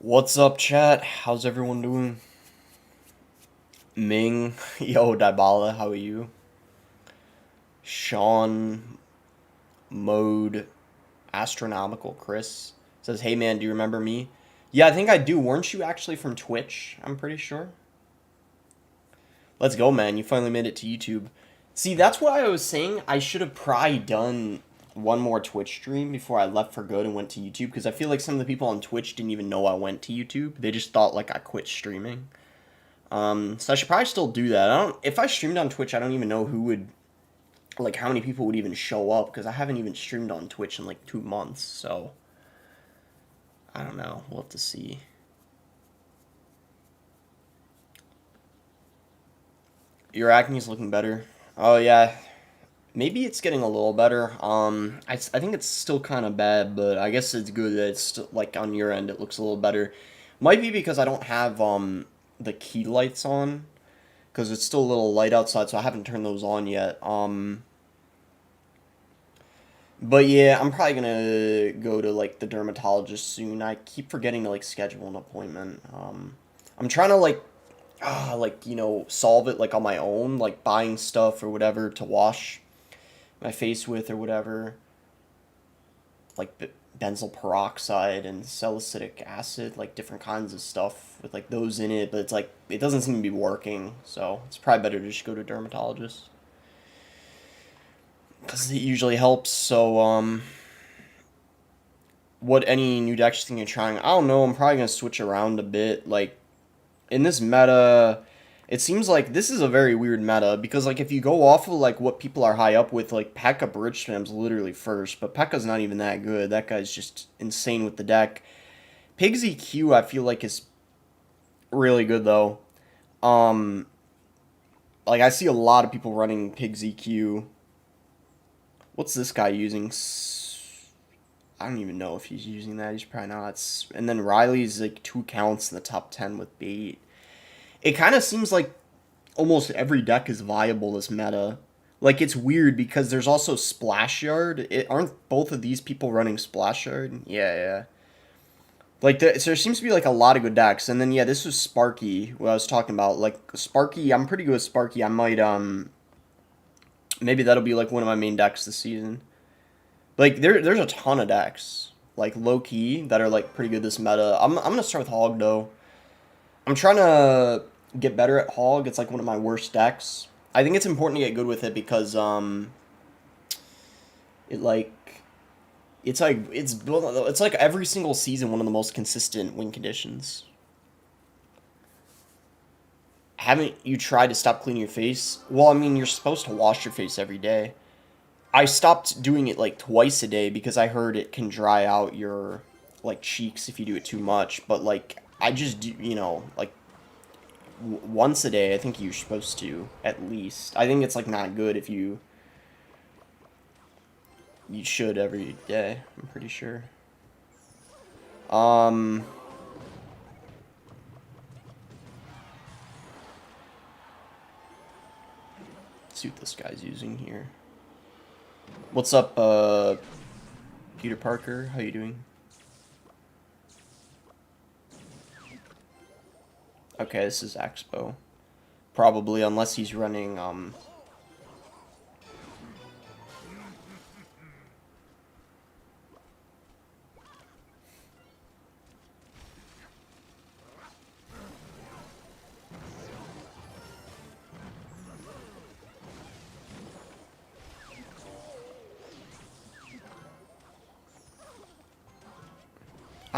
What's up, chat? How's everyone doing? Ming, yo, Dybala, how are you? Sean, Mode, Astronomical, Chris says, "Hey man, do you remember me?" Yeah, I think I do. Weren't you actually from Twitch? I'm pretty sure. Let's go, man. You finally made it to YouTube. See, that's what I was saying. I should have probably done one more Twitch stream before I left for good and went to YouTube because I feel like some of the people on Twitch didn't even know I went to YouTube. They just thought like I quit streaming. So I should probably still do that. If I streamed on Twitch, I don't even know who would, like, how many people would even show up because I haven't even streamed on Twitch in like 2 months. So I don't know. We'll have to see. Your acne is looking better. Oh yeah, maybe it's getting a little better. I think it's still kind of bad, but I guess it's good that it's still, like on your end it looks a little better. Might be because I don't have the key lights on because it's still a little light outside, so I haven't turned those on yet. But yeah, I'm probably gonna go to like the dermatologist soon. I keep forgetting to like schedule an appointment. I'm trying to like solve it like on my own, like buying stuff or whatever to wash my face with or whatever, like benzyl peroxide and salicylic acid, like different kinds of stuff with like those in it. But it's like it doesn't seem to be working, so it's probably better to just go to a dermatologist because it usually helps. So what any new decks thing you're trying? I don't know. I'm probably gonna switch around a bit. Like in this meta, it seems like this is a very weird meta because like if you go off of like what people are high up with, like P.E.K.K.A. Bridge Spam's literally first, but P.E.K.K.A.'s not even that good. That guy's just insane with the deck. Pig's EQ I feel like is really good though. Um, like I see a lot of people running Pig's EQ. What's this guy using? I don't even know if he's using that. He's probably not. And then Riley's like 2 counts in the top 10 with bait. It kind of seems like almost every deck is viable this meta. Like it's weird because there's also Splash Yard. Aren't both of these people running Splash Yard? Yeah, yeah. Like so there seems to be like a lot of good decks. And then yeah, this was Sparky, what I was talking about. Like Sparky, I'm pretty good with Sparky. I might maybe that'll be like one of my main decks this season. Like there's a ton of decks like low key that are like pretty good this meta. I'm gonna start with Hog though. I'm trying to get better at Hog. It's like one of my worst decks. I think it's important to get good with it because it like it's like every single season one of the most consistent win conditions. Haven't you tried to stop cleaning your face? Well, I mean, you're supposed to wash your face every day. I stopped doing it like twice a day because I heard it can dry out your like cheeks if you do it too much. But like I just do, like once a day. I think you're supposed to at least. I think it's like not good if you should every day. I'm pretty sure. Um, let's see what this guy's using here. What's up, Peter Parker? How you doing? Okay, this is Expo. Probably, unless he's running, I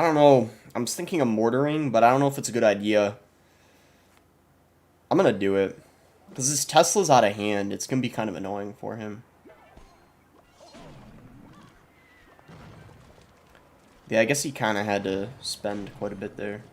don't know. I'm thinking of mortaring, but I don't know if it's a good idea. I'm gonna do it. Because this Tesla's out of hand. It's gonna be kind of annoying for him. Yeah, I guess he kind of had to spend quite a bit there.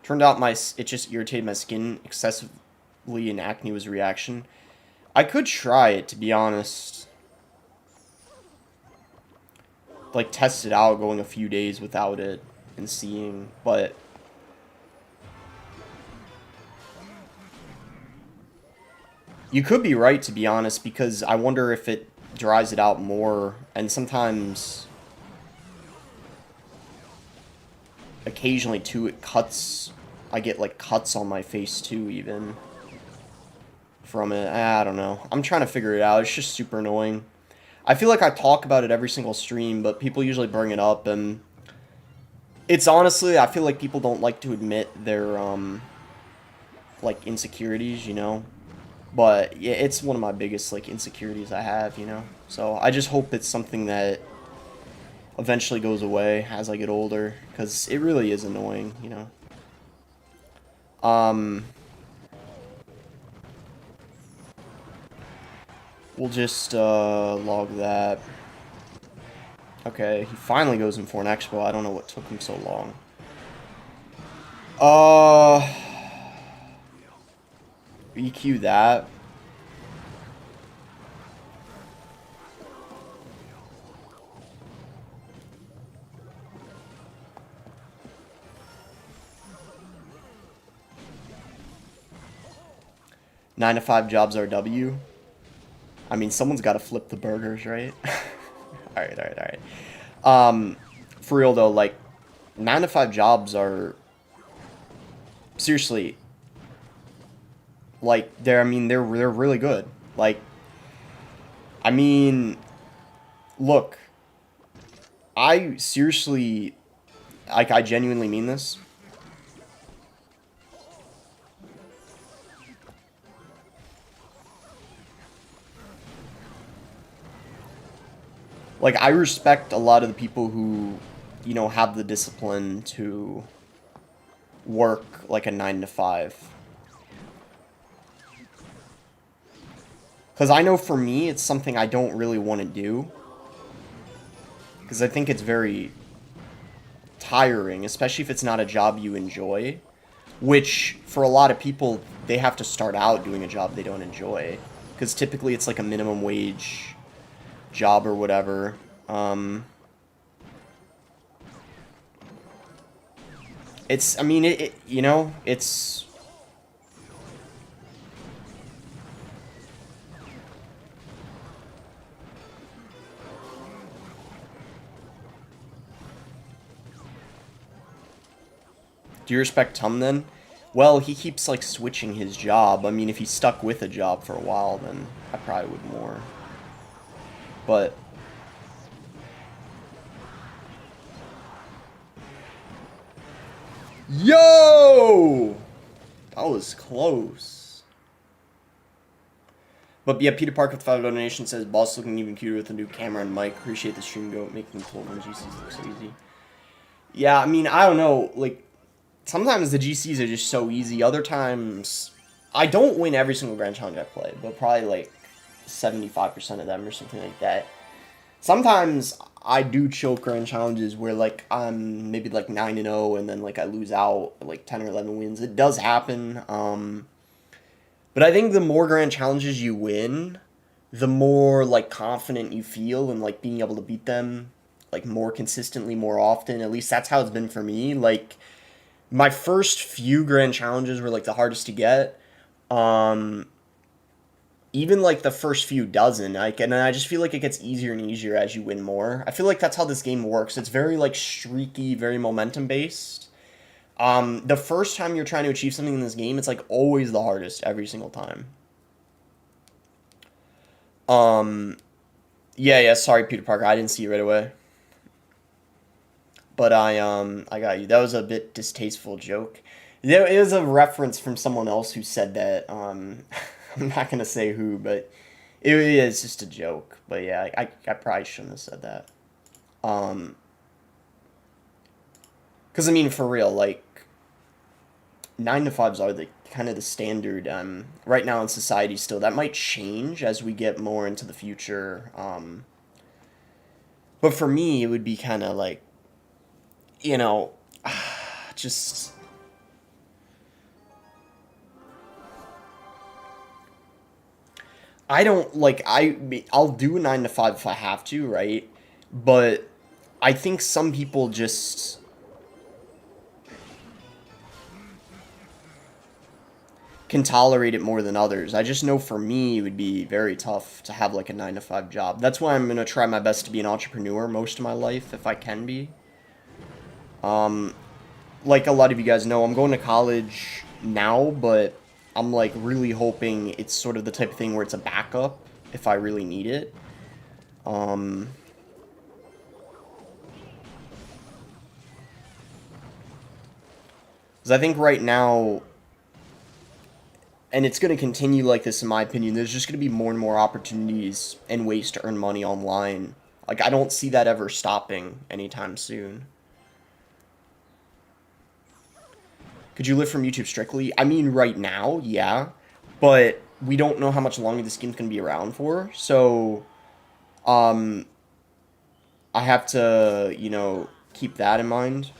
Turned out it just irritated my skin excessively and acne was a reaction. I could try it, to be honest. like test it out going a few days without it and seeing, but you could be right, to be honest, because I wonder if it dries it out more, and sometimes occasionally too it cuts. I get like cuts on my face too, even from it. I don't know. I'm trying to figure it out. It's just super annoying. I feel like I talk about it every single stream, but people usually bring it up, and it's honestly, I feel like people don't like to admit their like insecurities, you know. But yeah, it's one of my biggest like insecurities I have, you know. So I just hope it's something that eventually goes away as I get older, because it really is annoying, you know. We'll just log that. Okay, he finally goes in for an expo. I don't know what took him so long. EQ that. Nine to 5 jobs RW. I mean, someone's got to flip the burgers, right? Alright. For real though, like, 9 to 5 jobs are seriously, like, I mean, they're really good. Like, I mean, look, I seriously, like, I genuinely mean this. Like, I respect a lot of the people who, you know, have the discipline to work like a 9 to 5. Because I know for me, it's something I don't really want to do. Because I think it's very tiring, especially if it's not a job you enjoy. Which, for a lot of people, they have to start out doing a job they don't enjoy. Because typically it's like a minimum wage job or whatever. It's, I mean, you know, it's... Do you respect Tum then? Well, he keeps like switching his job. I mean, if he stuck with a job for a while, then I probably would more. But yo, that was close. But yeah, Peter Park with 5 donation says, "Boss looking even cuter with a new camera and mic. Appreciate the stream goat making cool when GCs look so easy." Yeah, I mean, I don't know. Like, sometimes the GCs are just so easy. Other times, I don't win every single Grand Challenge I play, but probably like 75% of them or something like that. Sometimes I do choke Grand Challenges where like I'm maybe like 9-0 and then like I lose out like 10 or 11 wins. It does happen. But I think the more Grand Challenges you win, the more like confident you feel in like being able to beat them like more consistently, more often. At least that's how it's been for me. Like, my first few Grand Challenges were like the hardest to get. Even like the first few dozen, like, and then I just feel like it gets easier and easier as you win more. I feel like that's how this game works. It's very like streaky, very momentum based. The first time you're trying to achieve something in this game, it's like always the hardest every single time. Yeah, sorry, Peter Parker, I didn't see you right away. But I got you. That was a bit distasteful joke. There is a reference from someone else who said that. I'm not gonna say who, but it is just a joke. But yeah, I probably shouldn't have said that. Because I mean, for real, like 9 to 5s are the kind of the standard right now in society. Still, that might change as we get more into the future. But for me, it would be kind of like, you know, just I don't like I'll do a 9 to 5 if I have to, right? But I think some people just can tolerate it more than others. I just know for me it would be very tough to have like a 9 to 5 job. That's why I'm going to try my best to be an entrepreneur most of my life if I can be. Like a lot of you guys know, I'm going to college now, but I'm like really hoping it's sort of the type of thing where it's a backup if I really need it. Um 'Cause I think right now, and it's going to continue like this in my opinion, there's just going to be more and more opportunities and ways to earn money online. Like, I don't see that ever stopping anytime soon. Could you live from YouTube strictly? I mean, right now, yeah. But we don't know how much longer this game's going to be around for. So, um, I have to, keep that in mind.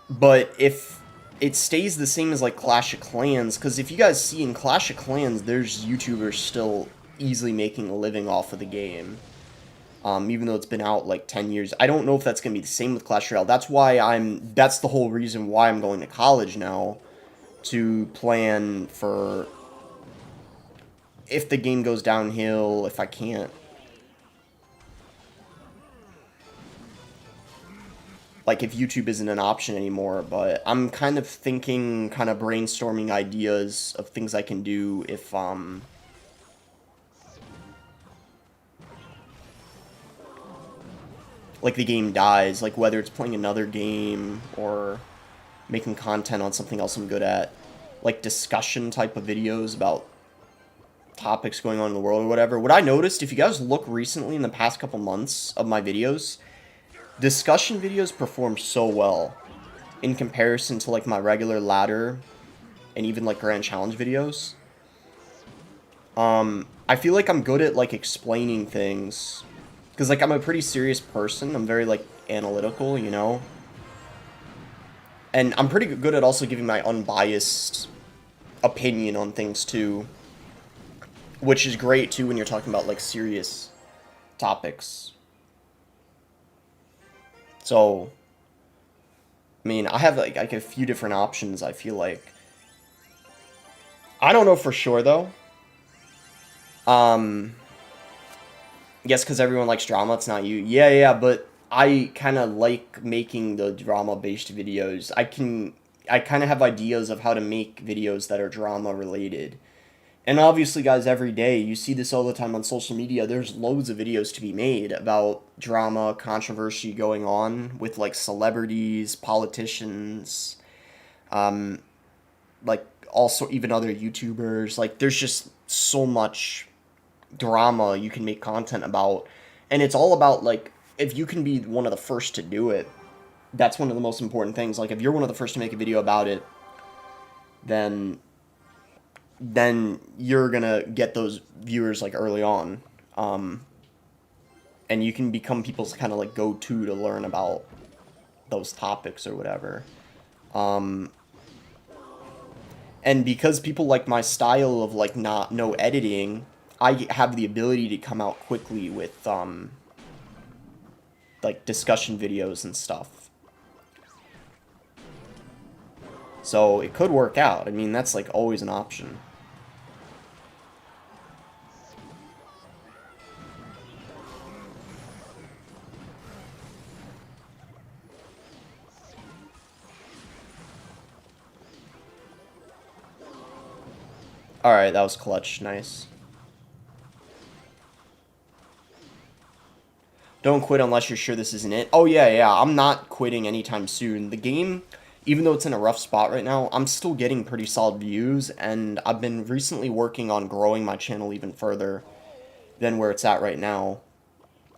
But if it stays the same as like Clash of Clans, because if you guys see in Clash of Clans, there's YouTubers still easily making a living off of the game. Even though it's been out like 10 years. I don't know if that's going to be the same with Clash Royale. That's the whole reason why I'm going to college now, to plan for if the game goes downhill, if I can't. Like, if YouTube isn't an option anymore, but I'm kind of thinking, kind of brainstorming ideas of things I can do if, like, the game dies, like, whether it's playing another game or making content on something else I'm good at, like, discussion type of videos about topics going on in the world or whatever. What I noticed, if you guys look recently in the past couple months of my videos, discussion videos perform so well in comparison to like my regular ladder and even like grand challenge videos. I feel like I'm good at like explaining things because like I'm a pretty serious person. I'm very like analytical, and I'm pretty good at also giving my unbiased opinion on things too, which is great too when you're talking about like serious topics. So, I mean, I have like a few different options, I feel like. I don't know for sure though. Um, yes, because everyone likes drama, it's not you. Yeah, yeah, but I kind of like making the drama-based videos. I kind of have ideas of how to make videos that are drama-related. And obviously, guys, every day, you see this all the time on social media, there's loads of videos to be made about drama, controversy going on with, like, celebrities, politicians, um, like, also even other YouTubers. Like, there's just so much drama you can make content about. And it's all about, like, if you can be one of the first to do it, that's one of the most important things. Like, if you're one of the first to make a video about it, then you're gonna get those viewers like early on, and you can become people's kind of like go-to to learn about those topics or whatever. And because people like my style of like not no editing, I have the ability to come out quickly with like discussion videos and stuff. So it could work out. I mean, that's like always an option. Alright, that was clutch. Nice. Don't quit unless you're sure this isn't it. Oh, yeah, yeah. I'm not quitting anytime soon. The game, even though it's in a rough spot right now, I'm still getting pretty solid views, and I've been recently working on growing my channel even further than where it's at right now.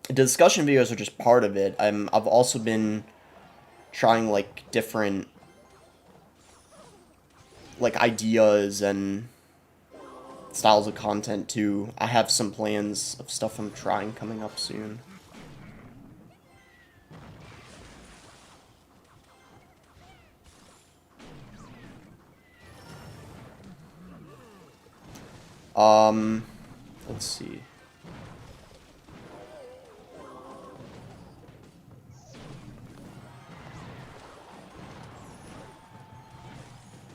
The discussion videos are just part of it. I've also been trying, like, different, like, ideas and styles of content, too. I have some plans of stuff I'm trying coming up soon. Let's see.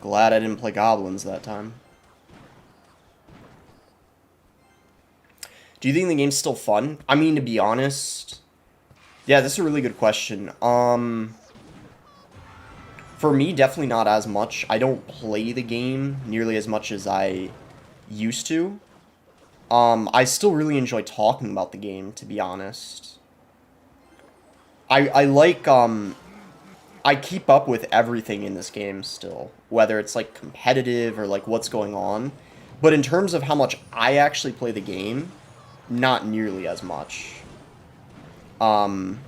Glad I didn't play goblins that time. Do you think the game's still fun? I mean, to be honest, yeah, this is a really good question. For me, definitely not as much. I don't play the game nearly as much as I used to. I still really enjoy talking about the game, to be honest. I like, I keep up with everything in this game still, whether it's, like, competitive or, like, what's going on. But in terms of how much I actually play the game, not nearly as much. Um,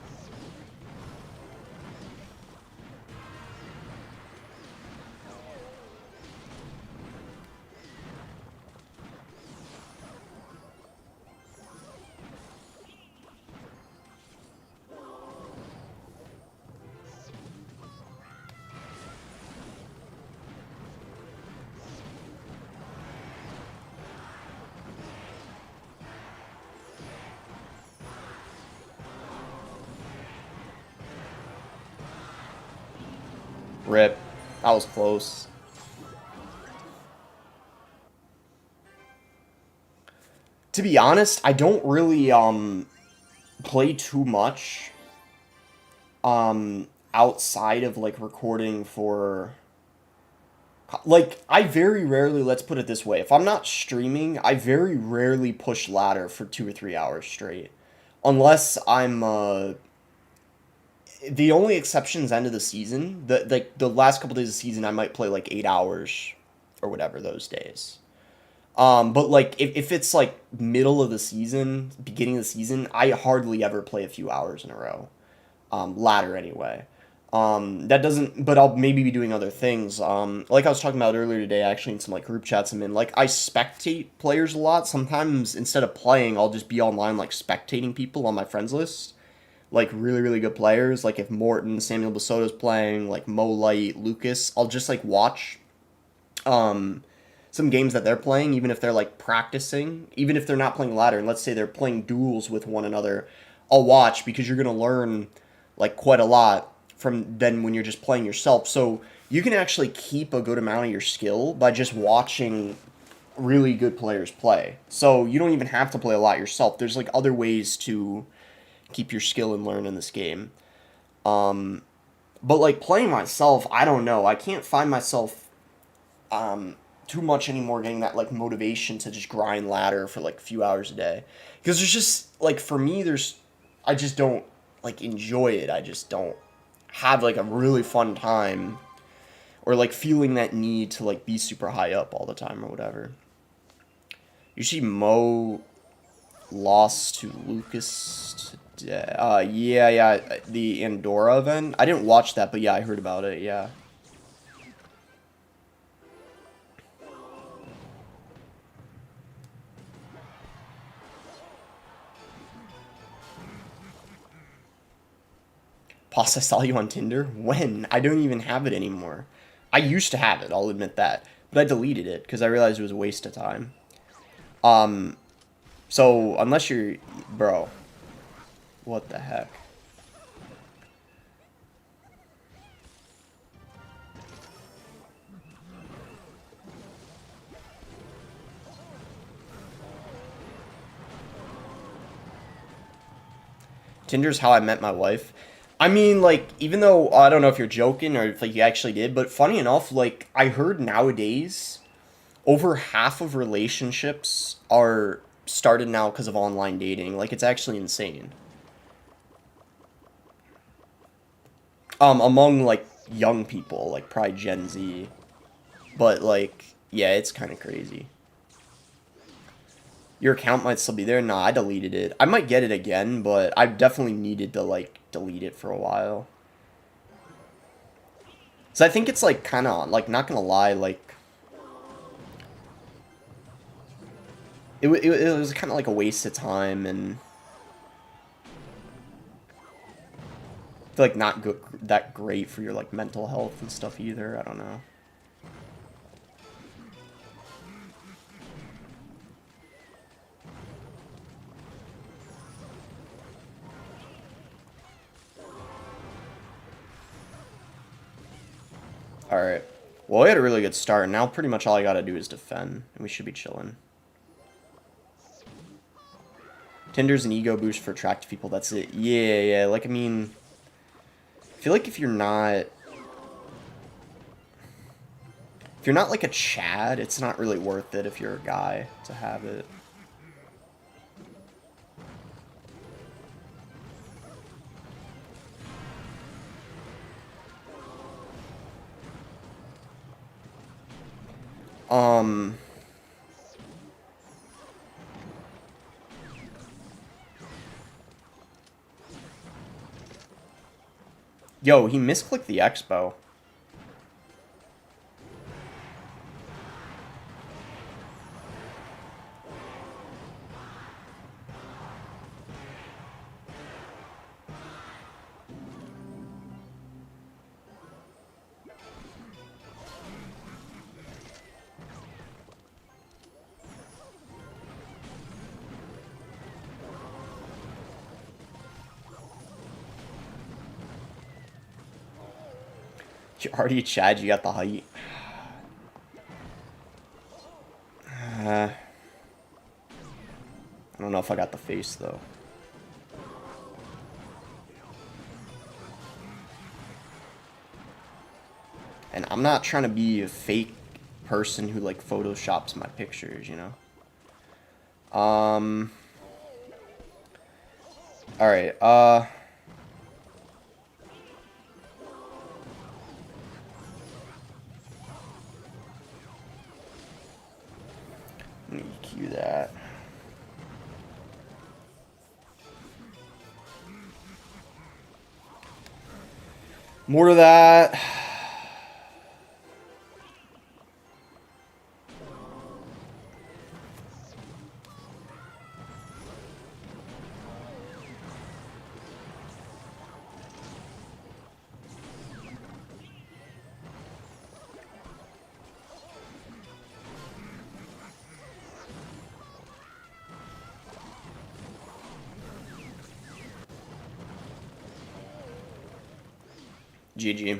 Rip. That was close. To be honest, I don't really, play too much, outside of, like, recording for... Like, I very rarely, let's put it this way, if I'm not streaming, I very rarely push ladder for 2 or 3 hours straight. Unless I'm, the only exceptions end of the season, the last couple days of the season, I might play, like, 8 hours or whatever those days. But like if it's like middle of the season, beginning of the season, I hardly ever play a few hours in a row. Ladder anyway. That doesn't, but I'll maybe be doing other things. Like I was talking about earlier today, actually in some like group chats I'm in. Like I spectate players a lot. Sometimes instead of playing, I'll just be online like spectating people on my friends list. Like really really good players. Like if Morton, Samuel Basoto's playing, like Mo Light, Lucas, I'll just like watch. Um, some games that they're playing, even if they're like practicing, even if they're not playing ladder, and let's say they're playing duels with one another, I'll watch because you're gonna learn like quite a lot from then when you're just playing yourself. So you can actually keep a good amount of your skill by just watching really good players play. So you don't even have to play a lot yourself. There's like other ways to keep your skill and learn in this game. Um, but like playing myself, I don't know. I can't find myself um, too much anymore getting that like motivation to just grind ladder for like a few hours a day because there's just like for me there's I just don't like enjoy it. I just don't have like a really fun time or like feeling that need to like be super high up all the time or whatever. You see Mo lost to Lucas today. Yeah, the Andorra event. I didn't watch that, but yeah, I heard about it. Yeah. Boss, I saw you on Tinder? When? I don't even have it anymore. I used to have it, I'll admit that. But I deleted it because I realized it was a waste of time. Um, so unless you're... Bro. What the heck? Tinder's how I met my wife. I mean, like, even though I don't know if you're joking or if like you actually did, but funny enough, like I heard nowadays over half of relationships are started now because of online dating. Like it's actually insane. Among like young people, like probably Gen Z, but like yeah, it's kind of crazy. Your account might still be there. Nah, I deleted it. I might get it again, but I definitely needed to like delete it for a while. So I think it's like kind of like not gonna lie, like it was kind of like a waste of time and I feel like not good that great for your like mental health and stuff either. I don't know. All right. Well, we had a really good start. Now pretty much all I gotta do is defend, and we should be chilling. Tinder's an ego boost for attractive people. That's it. Yeah. Like, I mean, I feel like if you're not like a Chad, it's not really worth it if you're a guy to have it. Yo, he misclicked the expo. You're already a Chad, you got the height. I don't know if I got the face, though. And I'm not trying to be a fake person who, like, photoshops my pictures, you know? Alright, let me EQ that. More of that. GG.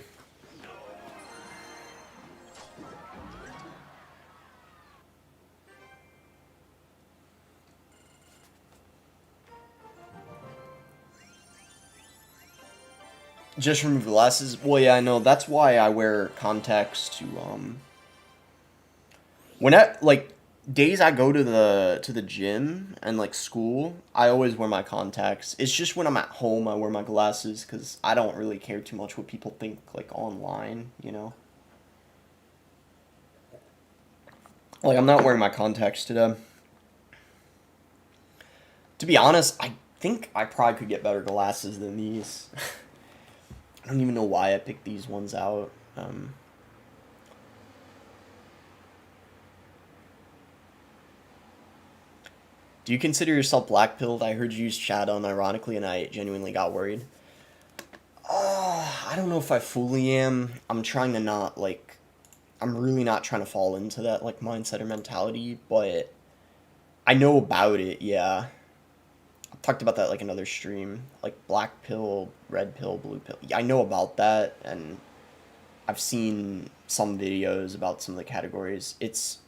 Just remove glasses. Well, yeah, I know. That's why I wear contacts to when I like days I go to the gym and like school, I always wear my contacts. It's just when I'm at home I wear my glasses because I don't really care too much what people think like online, you know. Like I'm not wearing my contacts today. To be honest, I think I probably could get better glasses than these. I don't even know why I picked these ones out. Do you consider yourself black-pilled? I heard you use Chad unironically, and I genuinely got worried. I don't know if I fully am. I'm trying to not, like... I'm really not trying to fall into that, like, mindset or mentality, but... I know about it, yeah. I've talked about that, like, another stream. Like, black pill, red pill, blue pill. Yeah, I know about that, and I've seen some videos about some of the categories. It's...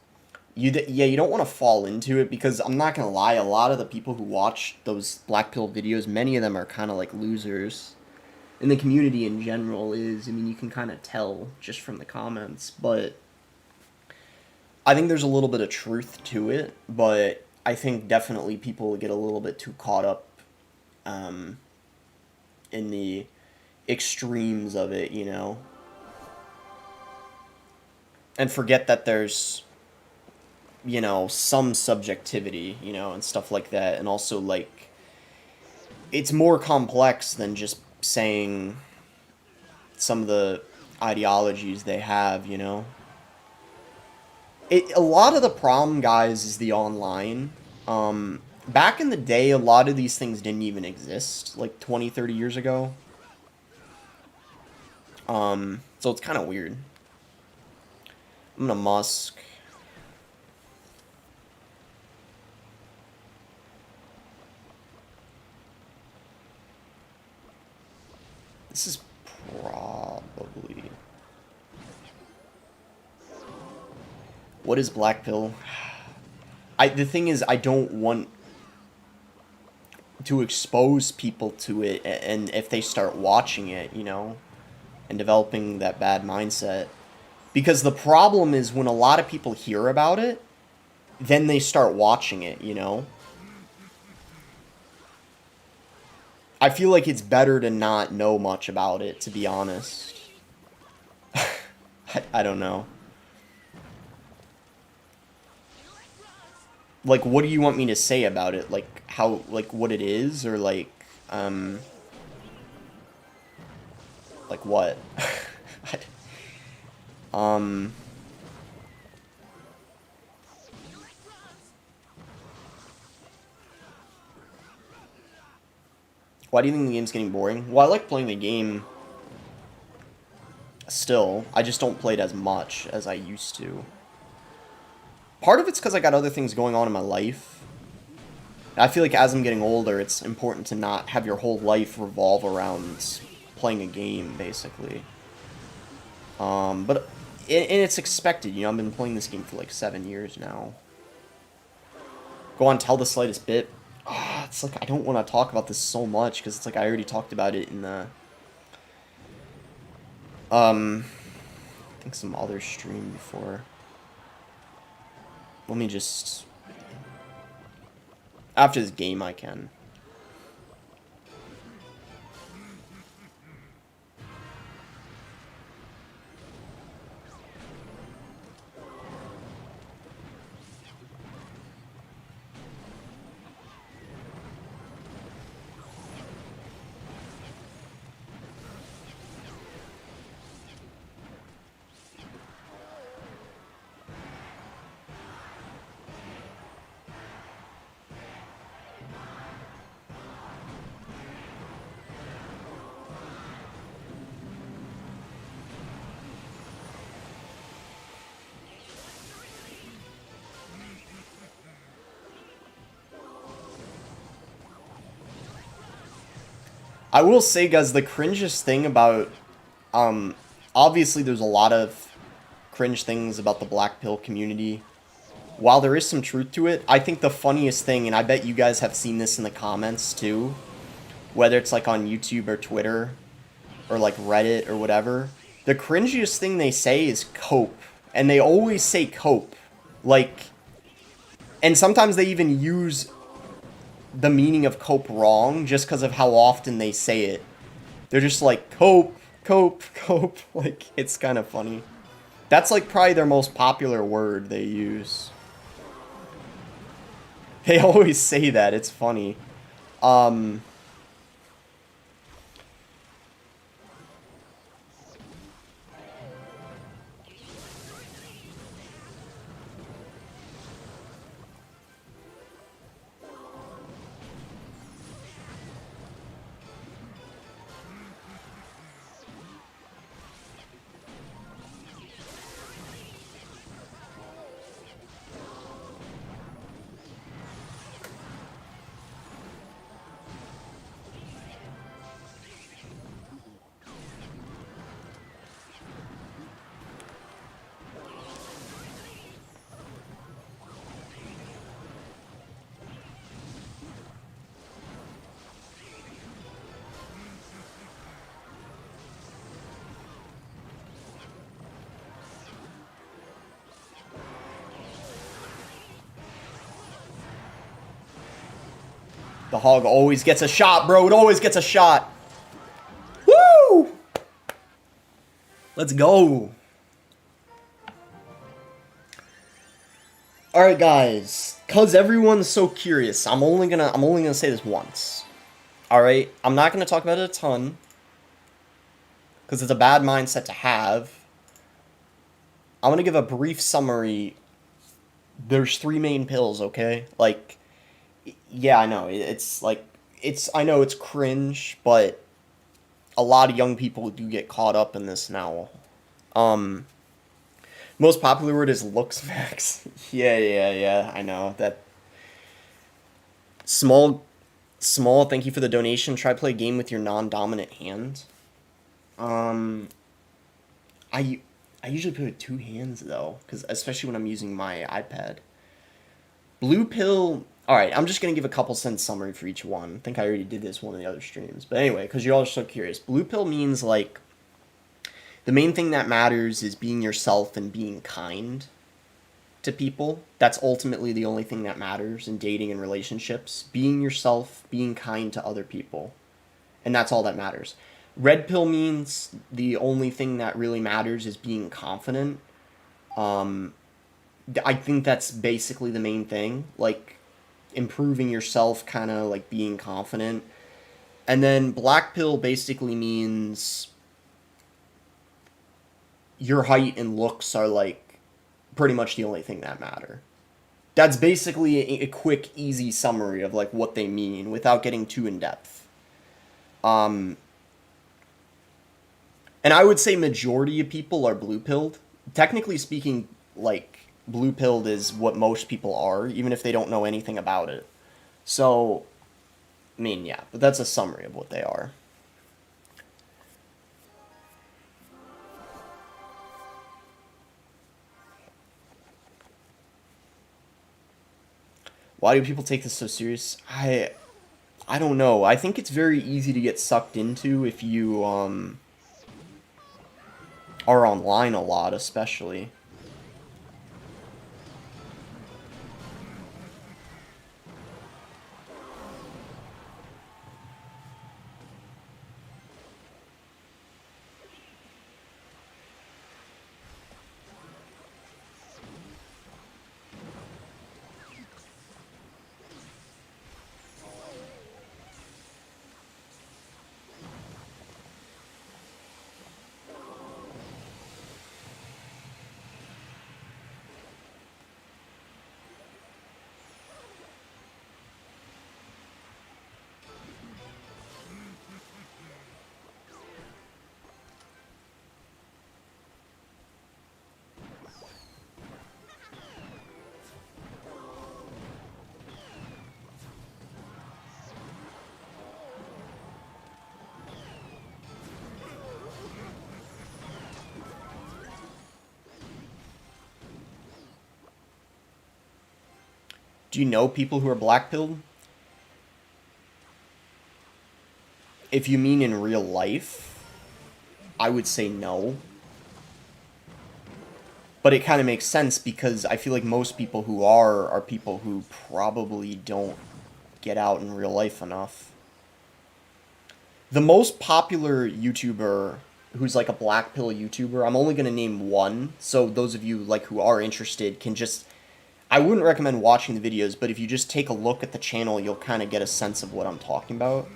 you don't want to fall into it because I'm not gonna lie, a lot of the people who watch those black pill videos, many of them are kind of like losers. And the community in general is, I mean, you can kind of tell just from the comments, but I think there's a little bit of truth to it, but I think definitely people get a little bit too caught up in the extremes of it, you know, and forget that there's, you know, some subjectivity, you know, and stuff like that. And also, like, it's more complex than just saying some of the ideologies they have, you know. A lot of the problem, guys, is the online. Back in the day, a lot of these things didn't even exist, like 20, 30 years ago. So it's kind of weird. I'm gonna Musk. This is probably... What is black pill? The thing is, I don't want to expose people to it, and if they start watching it, you know, and developing that bad mindset. Because the problem is when a lot of people hear about it, then they start watching it, you know? I feel like it's better to not know much about it, to be honest. I don't know. Like, what do you want me to say about it? Like, how, like, what it is? Or, like what? um... Why do you think the game's getting boring? Well, I like playing the game still. I just don't play it as much as I used to. Part of it's because I got other things going on in my life. I feel like as I'm getting older, it's important to not have your whole life revolve around playing a game, basically. But and it's expected, you know, I've been playing this game for like 7 years now. Go on, tell the slightest bit. Oh, it's like I don't want to talk about this so much because it's like I already talked about it in the I think some other stream before. Let me just after this game I can. I will say, guys, the cringiest thing about, obviously there's a lot of cringe things about the black pill community. While there is some truth to it, I think the funniest thing, and I bet you guys have seen this in the comments too, whether it's like on YouTube or Twitter, or like Reddit or whatever, the cringiest thing they say is cope. And they always say cope. Like, and sometimes they even use the meaning of cope wrong just because of how often they say it. They're just like, cope, cope, cope. Like, it's kind of funny. That's like probably their most popular word they use. They always say that. It's funny. The hog always gets a shot, bro. It always gets a shot. Woo! Let's go. Alright, guys. Cause everyone's so curious, I'm only gonna say this once. Alright? I'm not gonna talk about it a ton. Because it's a bad mindset to have. I'm gonna give a brief summary. There's 3 main pills, okay? Like, yeah, I know. It's like, I know it's cringe, but a lot of young people do get caught up in this now. Most popular word is looks max. yeah, I know. That small, thank you for the donation. Try play a game with your non-dominant hand. I I usually put it with two hands though, because especially when I'm using my iPad. Blue pill. All right, I'm just gonna give a couple cents summary for each one. I think I already did this one of the other streams, but anyway, because you're all so curious. Blue pill means like the main thing that matters is being yourself and being kind to people. That's ultimately the only thing that matters in dating and relationships. Being yourself, being kind to other people. And that's all that matters. Red pill means the only thing that really matters is being confident. Um, I think that's basically the main thing. Like, improving yourself, kind of like being confident. And then black pill basically means your height and looks are like pretty much the only thing that matter. That's basically a quick, easy summary of like what they mean without getting too in depth. Um, and I would say majority of people are blue pilled. Technically speaking, like blue pilled is what most people are, even if they don't know anything about it. So, I mean, yeah, but that's a summary of what they are. Why do people take this so serious? I don't know. I think it's very easy to get sucked into if you are online a lot, especially. Do you know people who are black pilled? If you mean in real life, I would say no. But it kind of makes sense because I feel like most people who are people who probably don't get out in real life enough. The most popular YouTuber who's like a black pill YouTuber, I'm only going to name one, so those of you like who are interested can just I wouldn't recommend watching the videos, but if you just take a look at the channel, you'll kind of get a sense of what I'm talking about.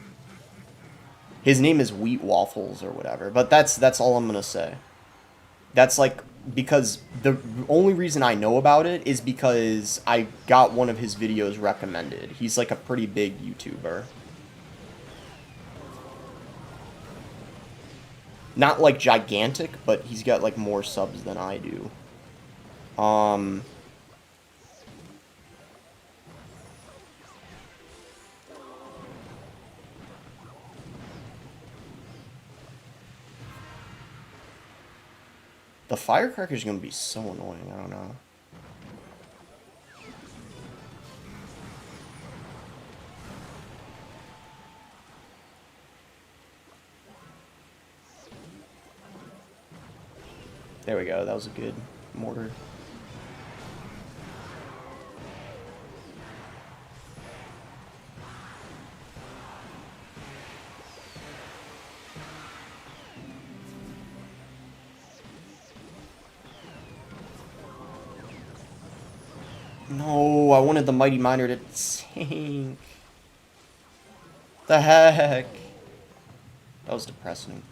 His name is Wheat Waffles or whatever, but that's all I'm going to say. That's like because the only reason I know about it is because I got one of his videos recommended. He's like a pretty big YouTuber. Not like gigantic, but he's got like more subs than I do. Um the firecracker's going to be so annoying. I don't know. There we go. That was a good mortar. No, I wanted the Mighty Miner to tank. The heck? That was depressing.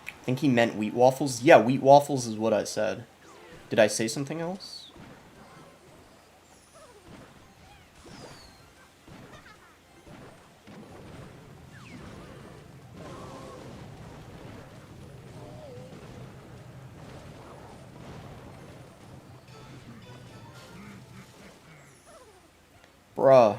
I think he meant wheat waffles. Yeah, wheat waffles is what I said. Did I say something else? Bruh.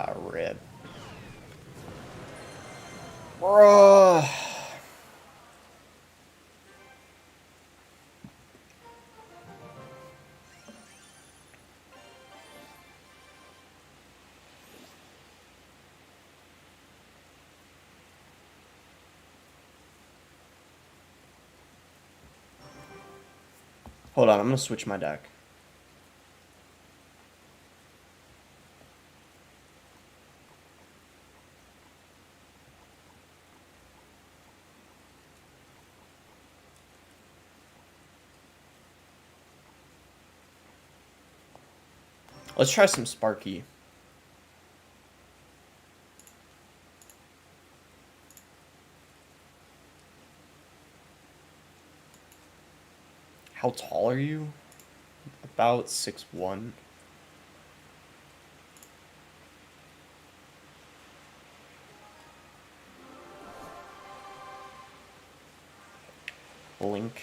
Ah, rip. Bruh. Hold on, I'm gonna switch my deck. Let's try some Sparky. How tall are you? About 6'1". Link.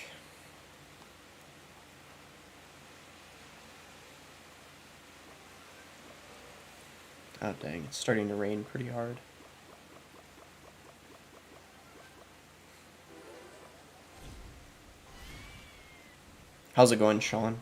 Oh dang, it's starting to rain pretty hard. How's it going, Sean?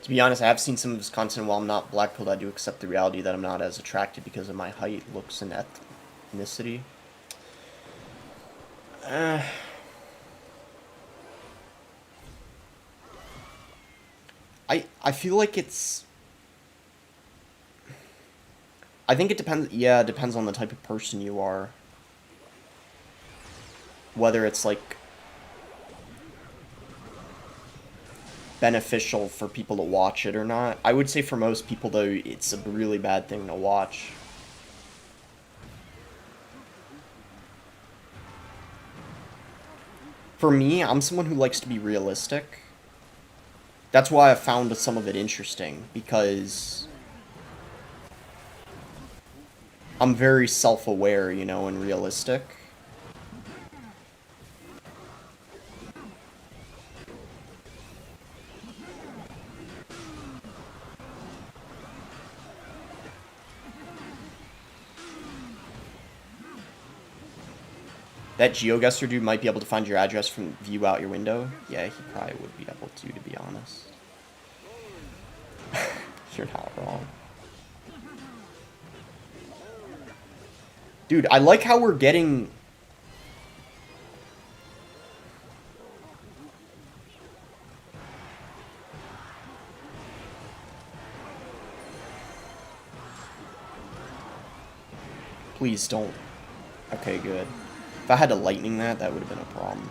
To be honest, I have seen some of his content. While I'm not blackpilled, I do accept the reality that I'm not as attracted because of my height, looks, and ethnicity. I feel like it's... I think it depends... Yeah, it depends on the type of person you are. Whether it's, like, beneficial for people to watch it or not. I would say for most people, though, it's a really bad thing to watch. For me, I'm someone who likes to be realistic. That's why I found some of it interesting, because I'm very self-aware, you know, and realistic. That GeoGuessr dude might be able to find your address from view out your window. Yeah, he probably would be able to be honest. You're not wrong. Dude, I like how we're getting... Please don't. Okay, good. If I had to lightning that, that would have been a problem.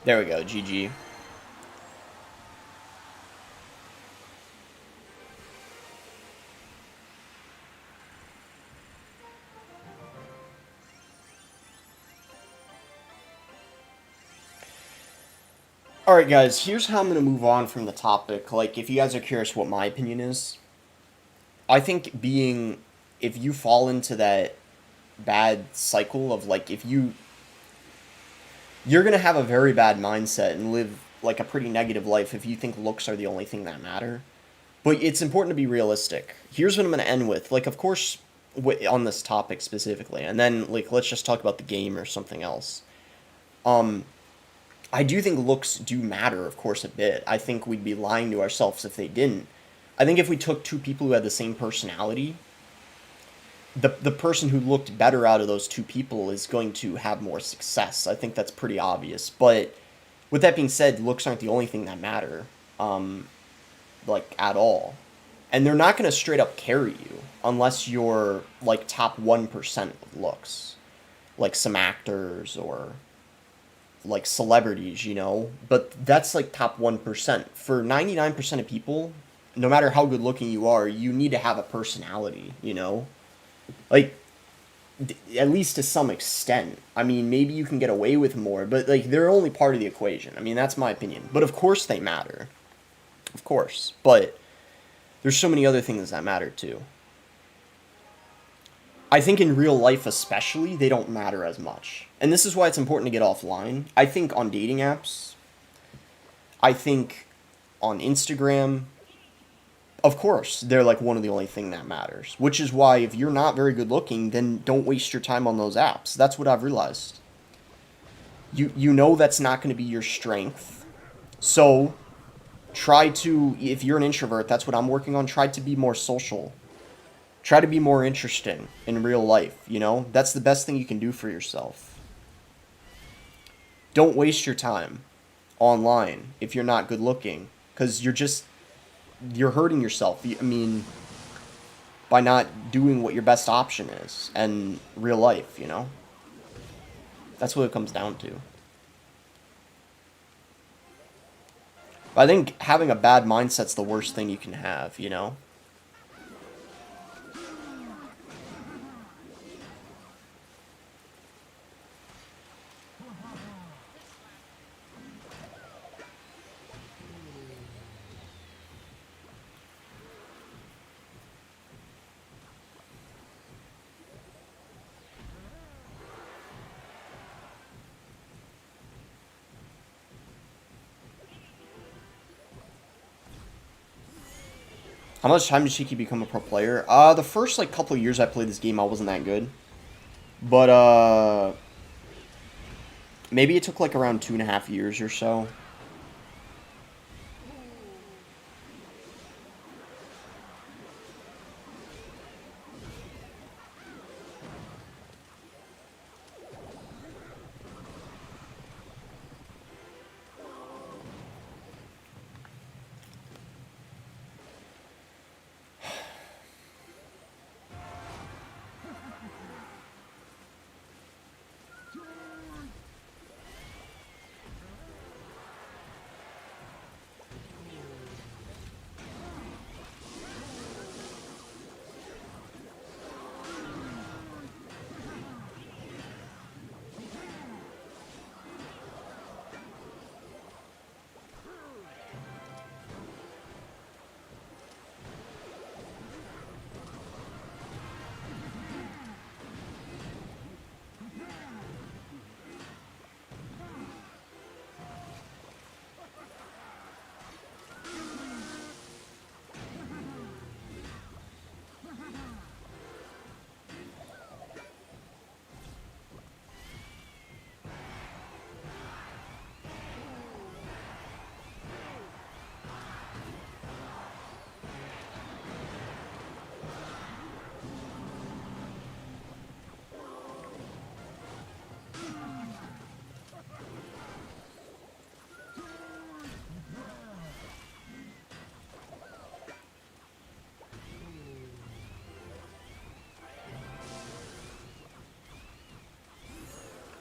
There we go, GG. Alright, guys, here's how I'm going to move on from the topic. Like, if you guys are curious what my opinion is, I think if you fall into that bad cycle of, like, you're going to have a very bad mindset and live, like, a pretty negative life if you think looks are the only thing that matter. But it's important to be realistic. Here's what I'm going to end with. Like, of course, on this topic specifically, and then, like, let's just talk about the game or something else. Um, I do think looks do matter, of course, a bit. I think we'd be lying to ourselves if they didn't. I think if we took two people who had the same personality, the person who looked better out of those two people is going to have more success. I think that's pretty obvious. But with that being said, looks aren't the only thing that matter, like, at all. And they're not going to straight up carry you unless you're, like, top 1% of looks. Like some actors or like celebrities, you know, but that's like top 1%. For 99% of people, no matter how good looking you are, you need to have a personality, you know? Like, at least to some extent. I mean, maybe you can get away with more, but like they're only part of the equation. I mean, that's my opinion. But of course they matter. Of course. But there's so many other things that matter too. I think in real life especially, they don't matter as much. And this is why it's important to get offline. I think on dating apps, I think on Instagram, of course, they're like one of the only thing that matters. Which is why if you're not very good looking, then don't waste your time on those apps. That's what I've realized. You know that's not going to be your strength. So try to, if you're an introvert, that's what I'm working on, try to be more social. Try to be more interesting in real life, you know? That's the best thing you can do for yourself. Don't waste your time online if you're not good looking, because you're hurting yourself. I mean, by not doing what your best option is and real life, you know? That's what it comes down to. But I think having a bad mindset's the worst thing you can have, you know? How much time did Shiki become a pro player? The first, like, couple of years I played this game, I wasn't that good. But, maybe it took, like, around 2.5 years or so.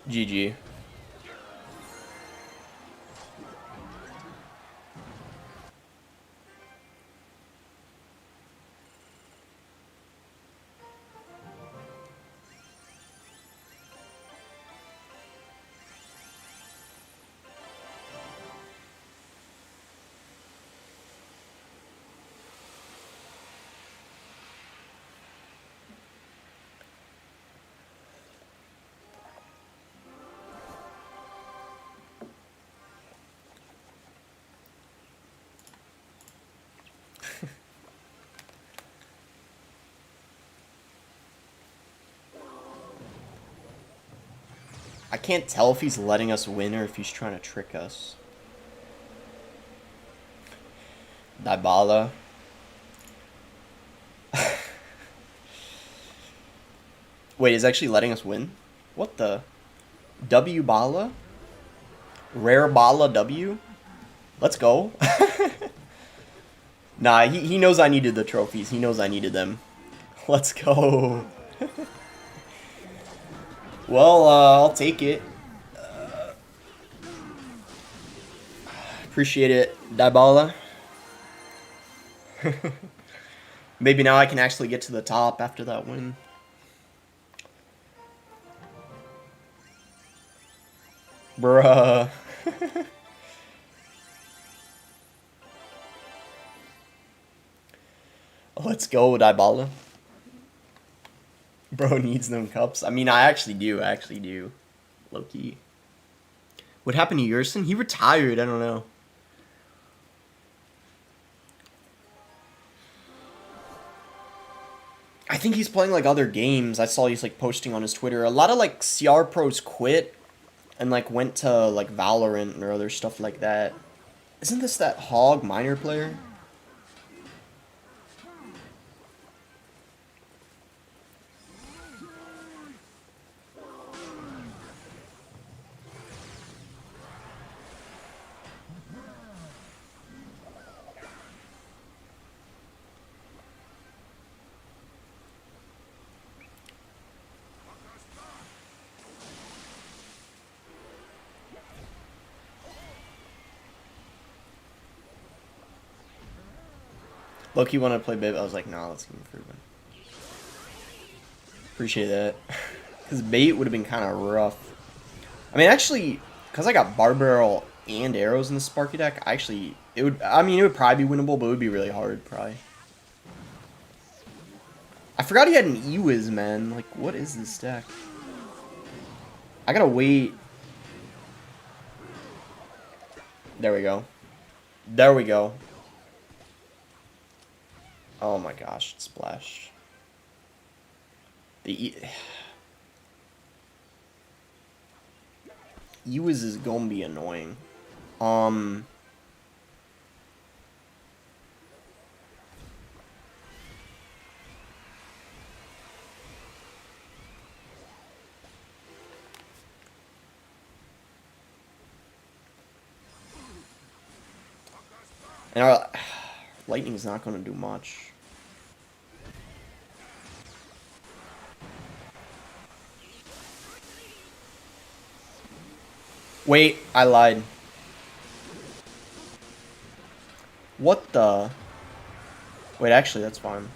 GG. I can't tell if he's letting us win or if he's trying to trick us. Dybala. Wait, is actually letting us win? What the? W Bala? Rare Bala W? Let's go. Nah, he knows I needed the trophies. He knows I needed them. Let's go. Well, I'll take it. Appreciate it, Dybala. Maybe now I can actually get to the top after that win. Bruh. Let's go, Dybala. Bro needs them cups. I mean, I actually do. Low-key. What happened to Yerson? He retired, I don't know. I think he's playing like other games. I saw he's like posting on his Twitter. A lot of like CR pros quit and like went to like Valorant or other stuff like that. Isn't this that Hog Miner player? Loki wanted to play Bait. I was like, nah, let's keep improving. Appreciate that. Because Bait would have been kind of rough. I mean, actually, because I got Barb Barrel and arrows in the Sparky deck, it would probably be winnable, but it would be really hard, probably. I forgot he had an Ewiz, man. Like, what is this deck? I gotta wait. There we go. There we go. Oh my gosh, it splashed. Ewiz is gonna be annoying. And our lightning's not gonna do much. Wait, I lied. What the? Wait, actually, that's fine.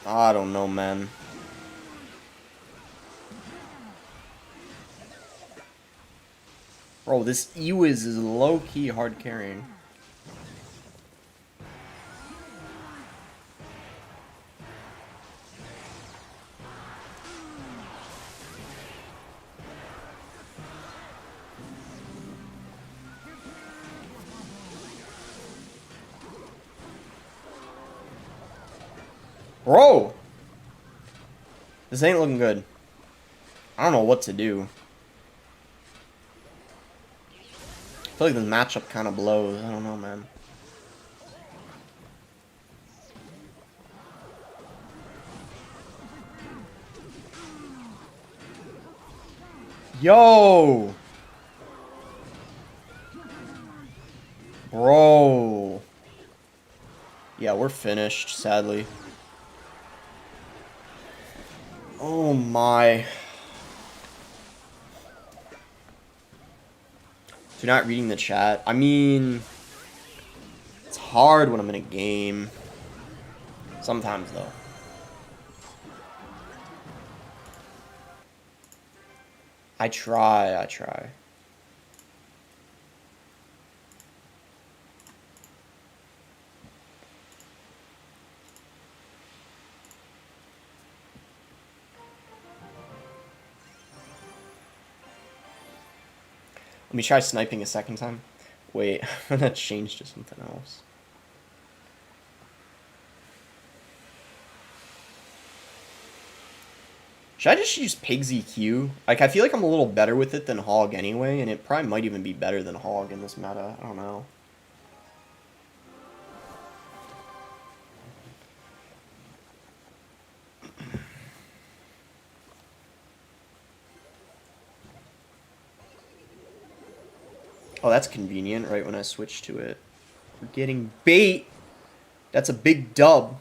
I don't know, man. Bro, this Ewiz is low-key hard carrying. Bro! This ain't looking good. I don't know what to do. I feel like this matchup kind of blows. I don't know, man. Yo! Bro. Yeah, we're finished, sadly. Oh my. If you're not reading the chat, I mean, it's hard when I'm in a game. Sometimes, though. I try. Let me try sniping a second time. Wait, I'm gonna change to something else. Should I just use Pig's EQ? Like, I feel like I'm a little better with it than Hog anyway, and it probably might even be better than Hog in this meta. I don't know. Oh, that's convenient, right when I switch to it. We're getting bait! That's a big dub.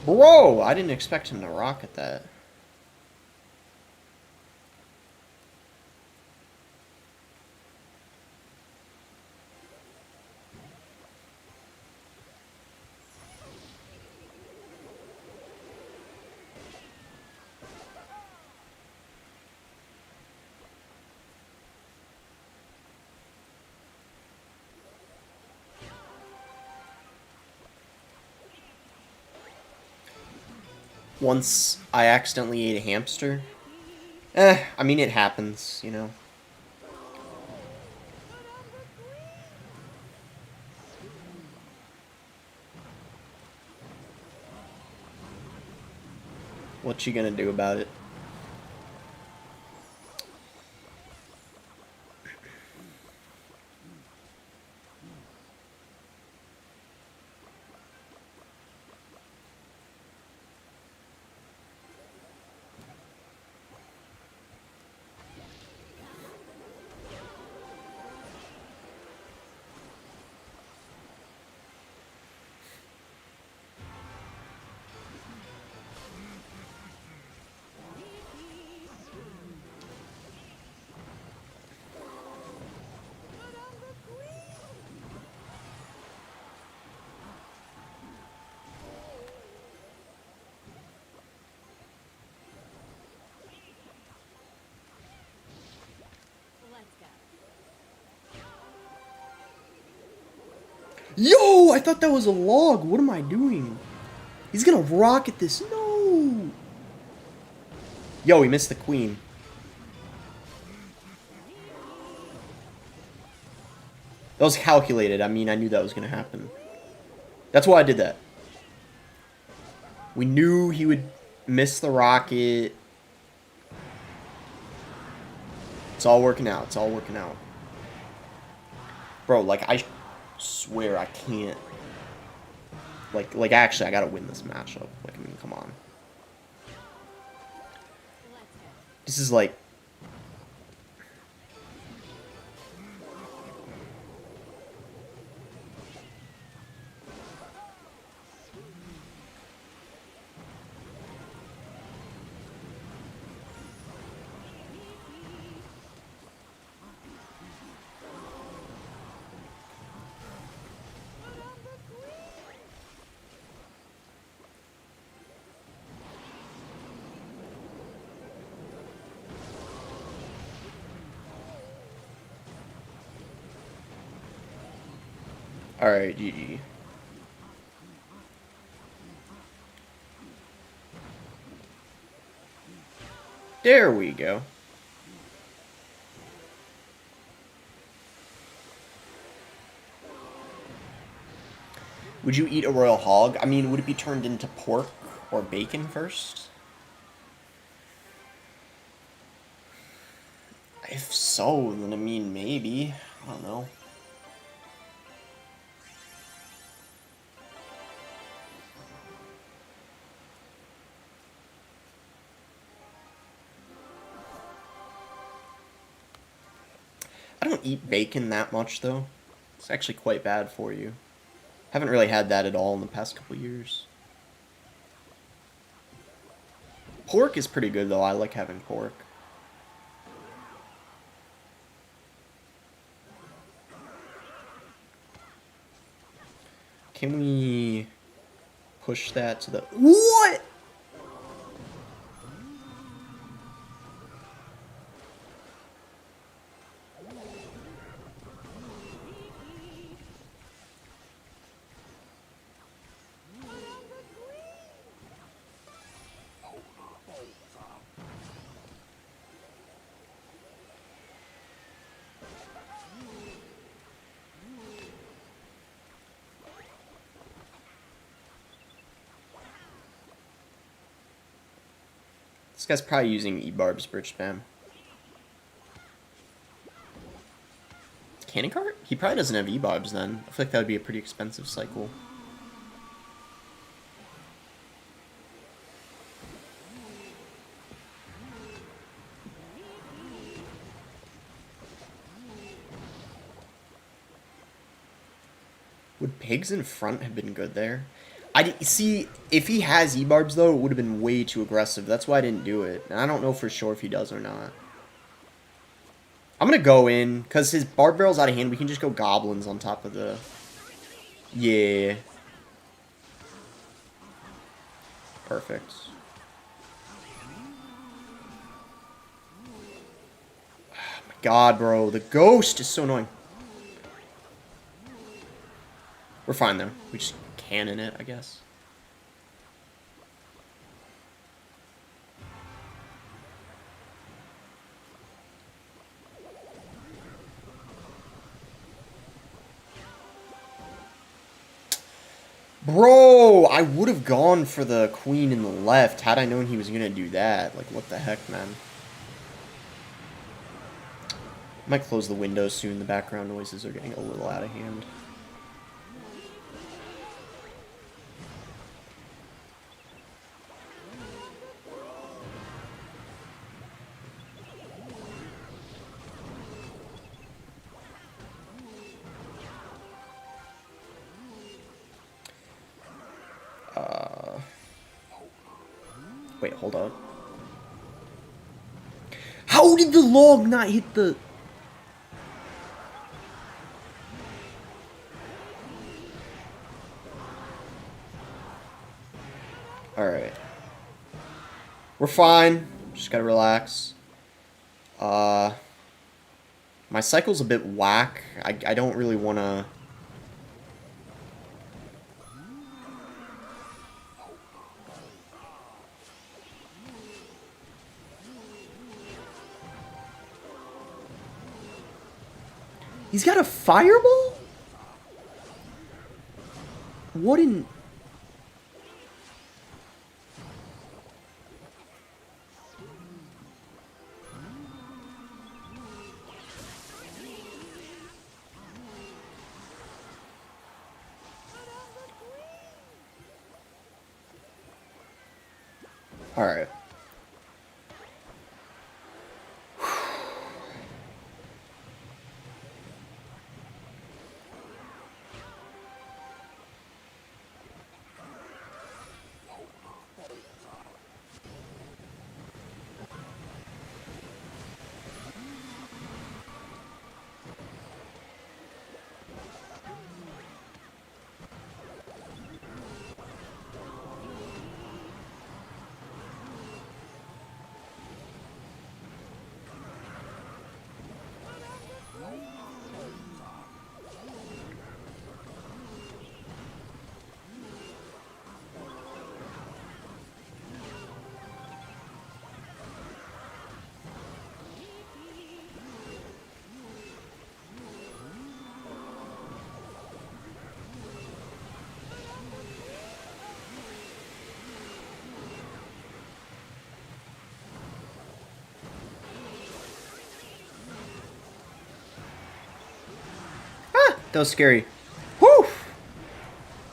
Bro, I didn't expect him to rocket that. Once I accidentally ate a hamster. I mean, it happens, you know. What you gonna do about it? Yo, I thought that was a log. What am I doing? He's gonna rocket this. No. Yo, he missed the queen. That was calculated. I mean, I knew that was gonna happen. That's why I did that. We knew he would miss the rocket. It's all working out. It's all working out. Bro, like, I swear I can't. Like actually, I gotta win this matchup. Like, I mean, come on. This is like... Alright, GG. There we go. Would you eat a royal hog? I mean, would it be turned into pork or bacon first? If so, then I mean, maybe. I don't know. I don't eat bacon that much, though. It's actually quite bad for you. Haven't really had that at all in the past couple years. Pork is pretty good, though. I like having pork. Can we push that to the... What? This guy's probably using E-Barb's bridge spam. Cannon cart? He probably doesn't have E-Barbs then. I feel like that would be a pretty expensive cycle. Would pigs in front have been good there? See, if he has E-Barbs, though, it would have been way too aggressive. That's why I didn't do it. And I don't know for sure if he does or not. I'm going to go in, because his Barb Barrel's out of hand. We can just go Goblins on top of the... Yeah. Perfect. Oh my god, bro. The ghost is so annoying. We're fine, though. We just cannon it, I guess. Bro, I would have gone for the queen in the left had I known he was going to do that. Like, what the heck, man? Might close the window soon. The background noises are getting a little out of hand. Wait, hold up. How did the log not hit the... Alright. We're fine. Just gotta relax. My cycle's a bit whack. I don't really wanna... He's got a fireball? What in... Alright. That was scary. Whew!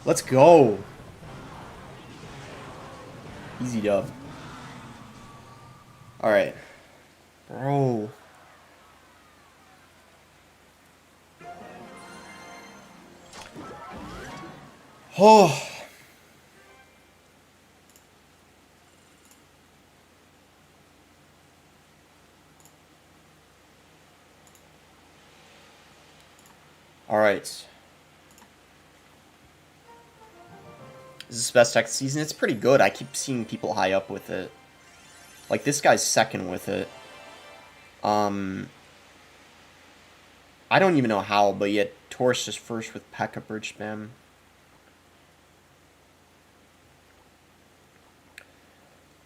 Let's go. Easy dub. Alright. Bro. Oh. Alright. Is this best X season? It's pretty good. I keep seeing people high up with it. Like, this guy's second with it. I don't even know how, but yet Taurus is first with P.E.K.K.A. Bridge Spam.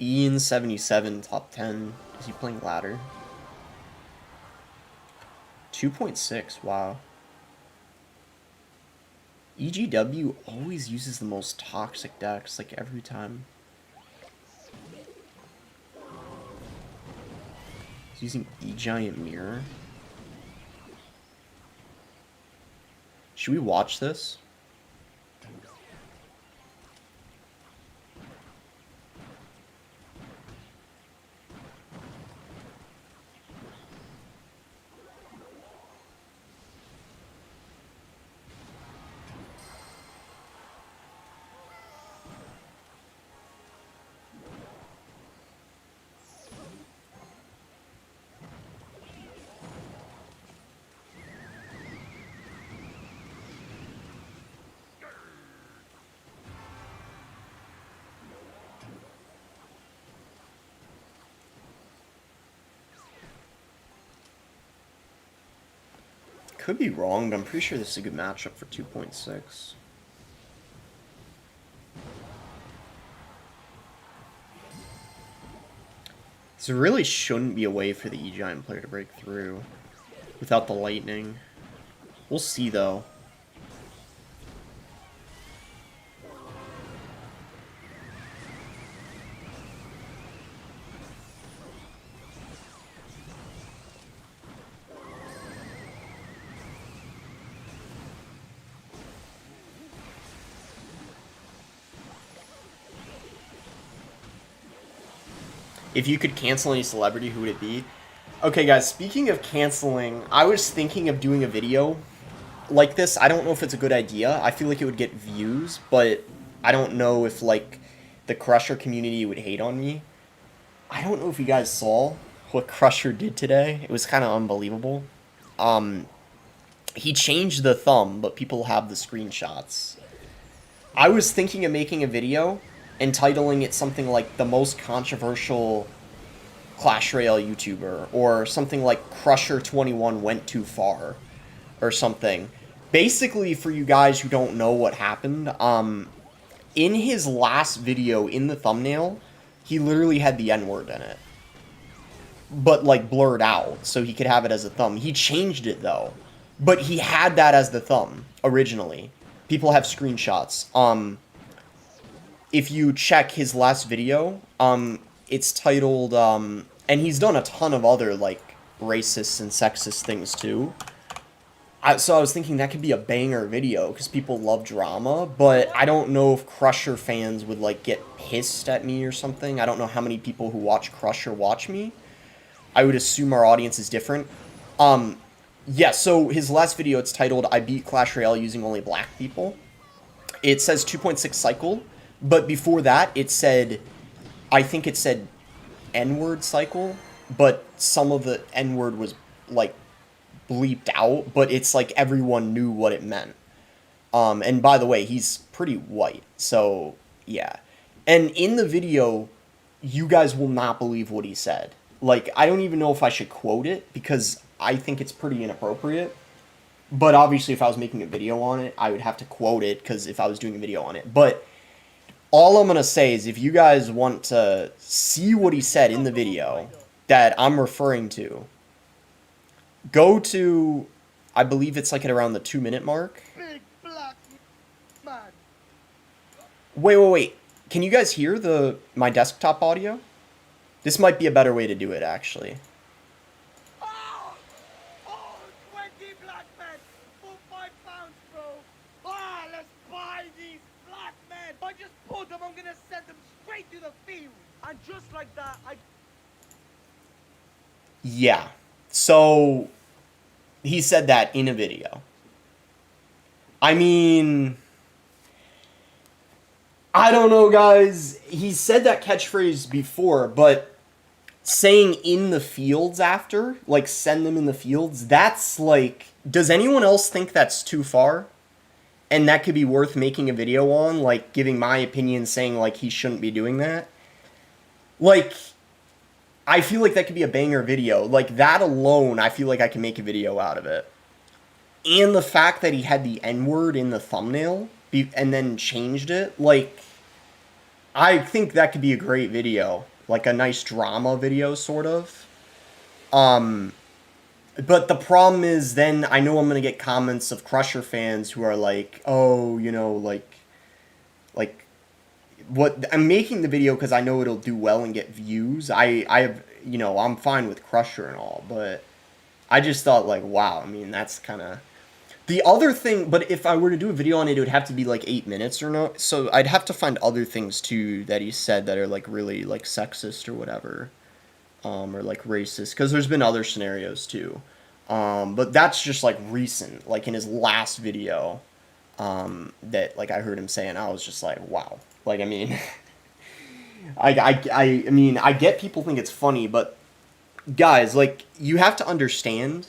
Ian77, top 10. Is he playing ladder? 2.6, wow. EGW always uses the most toxic decks, like, every time. He's using E-Giant Mirror. Should we watch this? Could be wrong, but I'm pretty sure this is a good matchup for 2.6. So there really shouldn't be a way for the E-Giant player to break through without the lightning. We'll see, though. If you could cancel any celebrity, who would it be? Okay, guys, speaking of canceling, I was thinking of doing a video like this. I don't know if it's a good idea. I feel like it would get views, but I don't know if, like, the Crusher community would hate on me. I don't know if you guys saw what Crusher did today. It was kind of unbelievable. He changed the thumb, but people have the screenshots. I was thinking of making a video entitling it something like the most controversial Clash Royale YouTuber, or something like Crusher21 went too far, or something. Basically, for you guys who don't know what happened, in his last video, in the thumbnail, he literally had the N-word in it. But, like, blurred out, so he could have it as a thumb. He changed it, though. But he had that as the thumb, originally. People have screenshots. If you check his last video, it's titled, and he's done a ton of other, like, racist and sexist things, too. So I was thinking that could be a banger video, because people love drama, but I don't know if Crusher fans would, like, get pissed at me or something. I don't know how many people who watch Crusher watch me. I would assume our audience is different. Yeah, so his last video, it's titled, I beat Clash Royale using only black people. It says 2.6 cycle, but before that, it said, I think it said N-word cycle, but some of the N-word was, like, bleeped out, but it's like everyone knew what it meant. And by the way, he's pretty white, so, yeah. And in the video, you guys will not believe what he said. Like, I don't even know if I should quote it, because I think it's pretty inappropriate. But obviously, if I was making a video on it, I would have to quote it, because if I was doing a video on it. But all I'm going to say is, if you guys want to see what he said in the video that I'm referring to, go to, I believe it's like at around the 2-minute mark. Big black man. Wait. Can you guys hear my desktop audio? This might be a better way to do it, actually. Oh, 20 black men for £5, bro. Let's buy these black men. I just pulled them. I'm gonna send them straight to the field. And just like that, Yeah. So, he said that in a video. I mean, I don't know, guys. He's said that catchphrase before, but saying in the fields after, like send them in the fields, that's like, does anyone else think that's too far? And that could be worth making a video on, like giving my opinion saying like he shouldn't be doing that? Like, I feel like that could be a banger video. Like that alone, I feel like I can make a video out of it. And the fact that he had the N-word in the thumbnail and then changed it, like, I think that could be a great video. Like a nice drama video, sort of. But the problem is then I know I'm going to get comments of Crusher fans who are like, oh, you know, like, what, I'm making the video because I know it'll do well and get views. I have, you know, I'm fine with Crusher and all, but I just thought, like, wow, I mean, that's kind of... The other thing, but if I were to do a video on it, it would have to be like 8 minutes or no. So I'd have to find other things too that he said that are like really like sexist or whatever, or like racist. Because there's been other scenarios too, but that's just like recent, like in his last video, that like I heard him saying. I was just like, wow. Like I mean, I mean I get people think it's funny, but guys, like you have to understand.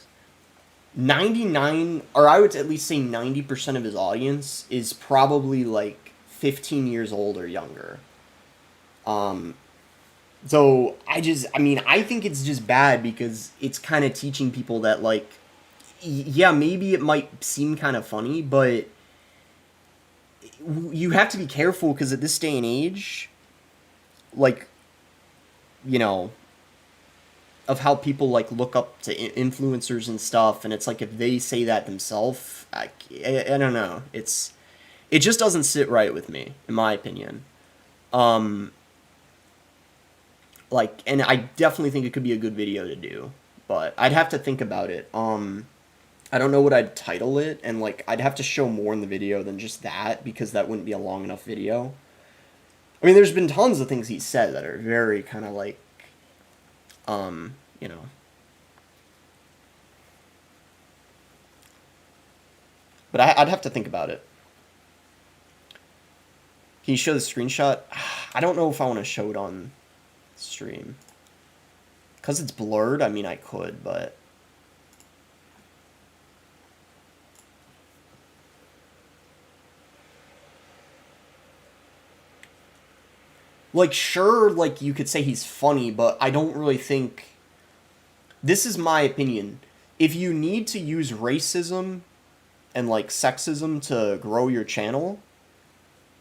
99, or I would at least say 90% of his audience is probably like 15 years old or younger. So I mean, I think it's just bad because it's kind of teaching people that like, yeah, maybe it might seem kind of funny, but you have to be careful because at this day and age, like, you know, of how people like look up to influencers and stuff, and it's like if they say that themselves, I don't know. It just doesn't sit right with me, in my opinion. Like, and I definitely think it could be a good video to do, but I'd have to think about it. I don't know what I'd title it, and like I'd have to show more in the video than just that because that wouldn't be a long enough video. I mean, there's been tons of things he said that are very kind of like, you know. But I'd have to think about it. Can you show the screenshot? I don't know if I want to show it on stream. Because it's blurred, I mean, I could, but... Like, sure, like, you could say he's funny, but I don't really think... This is my opinion. If you need to use racism and, like, sexism to grow your channel,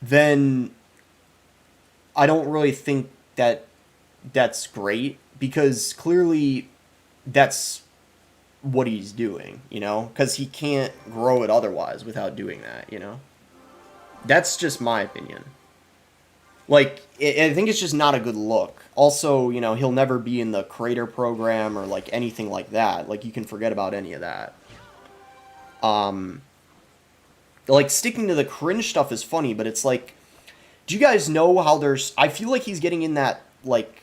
then I don't really think that that's great, because clearly that's what he's doing, you know? Because he can't grow it otherwise without doing that, you know? That's just my opinion. Like, I think it's just not a good look. Also, you know, he'll never be in the creator program or, like, anything like that. Like, you can forget about any of that. Like, sticking to the cringe stuff is funny, but it's like... Do you guys know how there's... I feel like he's getting in that, like...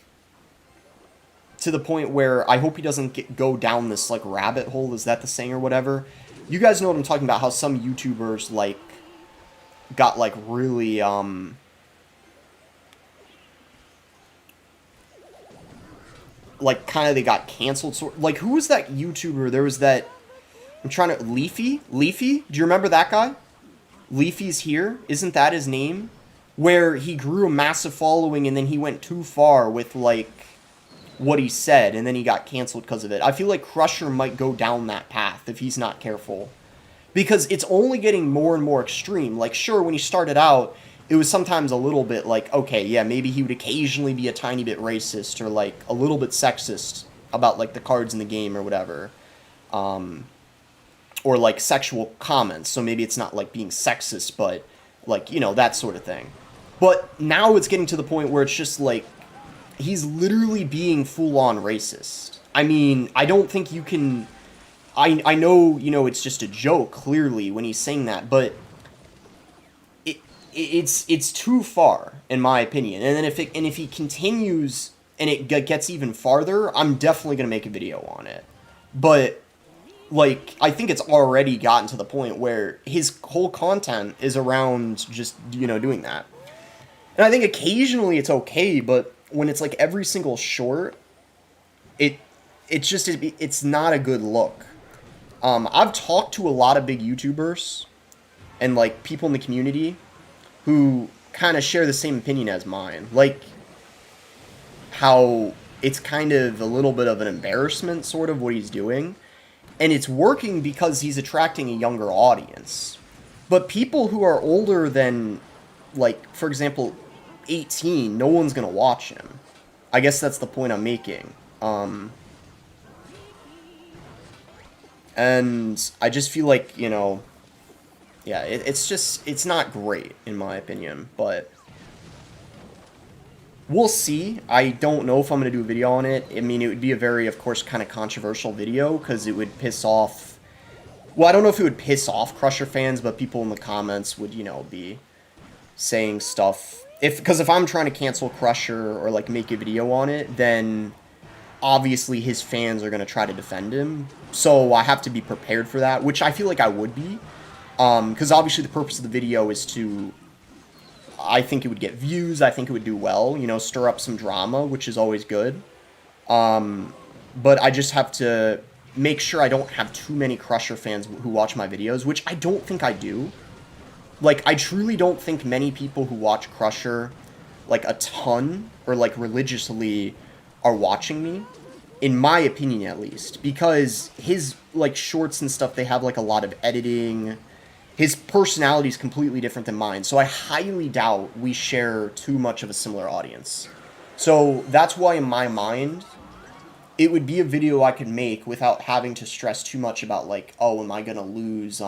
To the point where I hope he doesn't go down this, like, rabbit hole. Is that the saying or whatever? You guys know what I'm talking about. How some YouTubers, like... Got, like, really, like, kind of they got canceled. Like, who was that YouTuber? There was that... I'm trying to... Leafy? Leafy? Do you remember that guy? Leafy's Here? Isn't that his name? Where he grew a massive following and then he went too far with, like, what he said. And then he got canceled because of it. I feel like Crusher might go down that path if he's not careful. Because it's only getting more and more extreme. Like, sure, when he started out... It was sometimes a little bit like, okay, yeah, maybe he would occasionally be a tiny bit racist or, like, a little bit sexist about, like, the cards in the game or whatever. Or, like, sexual comments. So maybe it's not, like, being sexist, but, like, you know, that sort of thing. But now it's getting to the point where it's just, like, he's literally being full-on racist. I mean, I don't think you can... I know, you know, it's just a joke, clearly, when he's saying that, but... It's too far, in my opinion. And then if he continues and it gets even farther, I'm definitely gonna make a video on it. But like, I think it's already gotten to the point where his whole content is around just, you know, doing that. And I think occasionally it's okay, but when it's like every single short, it it's not a good look. I've talked to a lot of big YouTubers and like people in the community who kind of share the same opinion as mine. Like how it's kind of a little bit of an embarrassment, sort of what he's doing, and it's working because he's attracting a younger audience. But people who are older than, like, for example, 18, no one's gonna watch him. I guess that's the point I'm making. And I just feel like, you know, yeah, it's just, it's not great, in my opinion, but we'll see. I don't know if I'm going to do a video on it. I mean, it would be a very, of course, kind of controversial video, because it would piss off, well, I don't know if it would piss off Crusher fans, but people in the comments would, you know, be saying stuff. Because if I'm trying to cancel Crusher or, like, make a video on it, then obviously his fans are going to try to defend him. So I have to be prepared for that, which I feel like I would be. Because obviously the purpose of the video is to, I think it would get views, I think it would do well, you know, stir up some drama, which is always good. But I just have to make sure I don't have too many Crusher fans who watch my videos, which I don't think I do. Like, I truly don't think many people who watch Crusher, like, a ton, or, like, religiously are watching me. In my opinion, at least. Because his, like, shorts and stuff, they have, like, a lot of editing. His personality is completely different than mine. So I highly doubt we share too much of a similar audience. So that's why, in my mind, it would be a video I could make without having to stress too much about, like, oh, am I going to lose,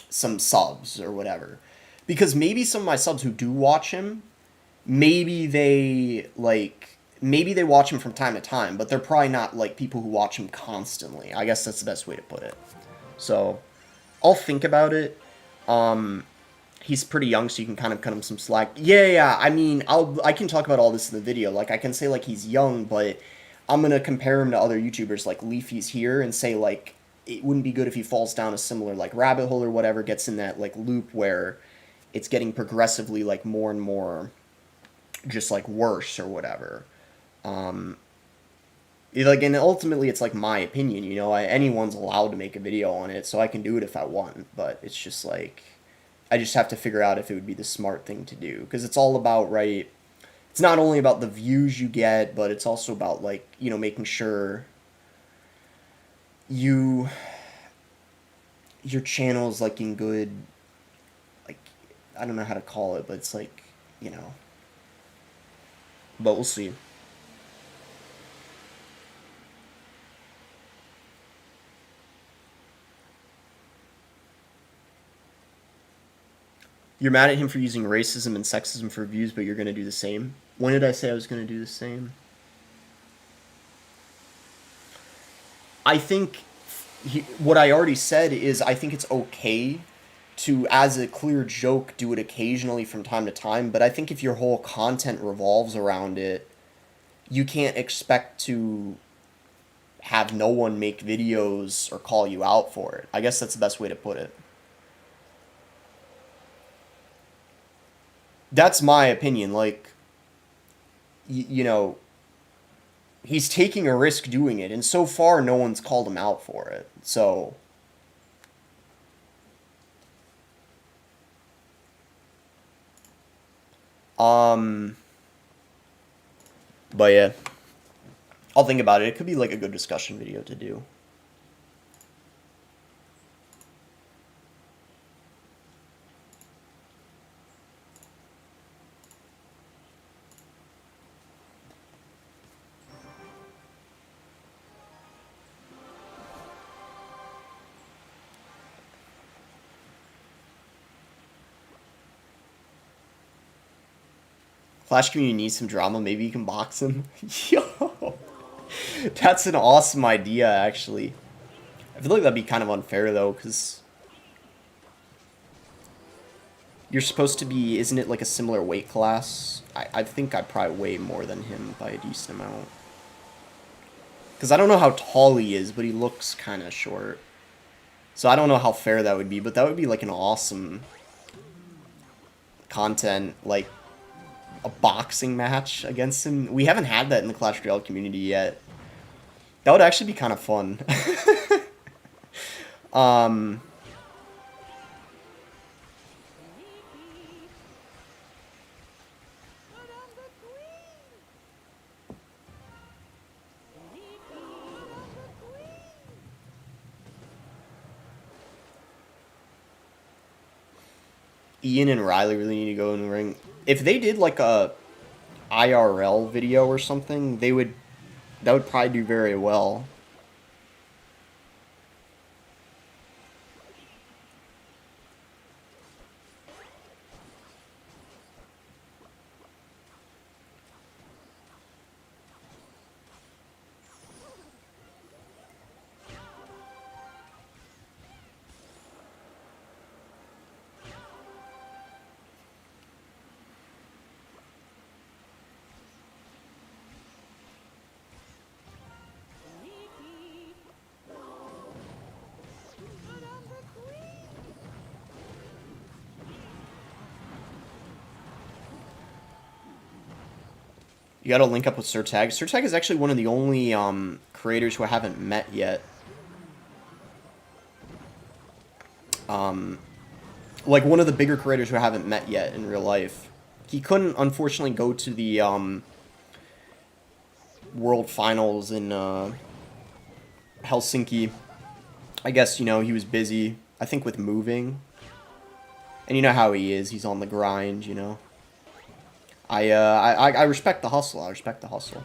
some subs or whatever. Because maybe some of my subs who do watch him, maybe they watch him from time to time, but they're probably not like people who watch him constantly. I guess that's the best way to put it. So I'll think about it. He's pretty young, so you can kind of cut him some slack. Yeah. I mean, I can talk about all this in the video. Like, I can say like he's young, but I'm gonna compare him to other YouTubers like Leafy's here and say like it wouldn't be good if he falls down a similar like rabbit hole or whatever, gets in that like loop where it's getting progressively like more and more just like worse or whatever. Like, and ultimately it's like my opinion, you know, anyone's allowed to make a video on it, so I can do it if I want, but it's just like, I just have to figure out if it would be the smart thing to do, because it's all about, right, it's not only about the views you get, but it's also about, like, you know, making sure your channel's like in good, like, I don't know how to call it, but it's like, you know, but we'll see. You're mad at him for using racism and sexism for views, but you're going to do the same? When did I say I was going to do the same? I think what I already said is I think it's okay to, as a clear joke, do it occasionally from time to time, but I think if your whole content revolves around it, you can't expect to have no one make videos or call you out for it. I guess that's the best way to put it. That's my opinion. Like, you know, he's taking a risk doing it, and so far no one's called him out for it. So, but yeah, I'll think about it. It could be like a good discussion video to do. Flash community needs some drama. Maybe you can box him. Yo, that's an awesome idea, actually. I feel like that'd be kind of unfair, though, because you're supposed to be, isn't it like a similar weight class? I think I probably weigh more than him by a decent amount. Because I don't know how tall he is, but he looks kind of short. So I don't know how fair that would be, but that would be like an awesome content, like a boxing match against him. We haven't had that in the Clash Royale community yet. That would actually be kind of fun. um, Ian and Riley really need to go in the ring. If they did like a IRL video or something, that would probably do very well. You gotta link up with Surtag. Surtag is actually one of the only creators who I haven't met yet. Like one of the bigger creators who I haven't met yet in real life. He couldn't, unfortunately, go to the World Finals in Helsinki. I guess, you know, he was busy, I think, with moving. And you know how he is. He's on the grind, you know. I respect the hustle. I respect the hustle.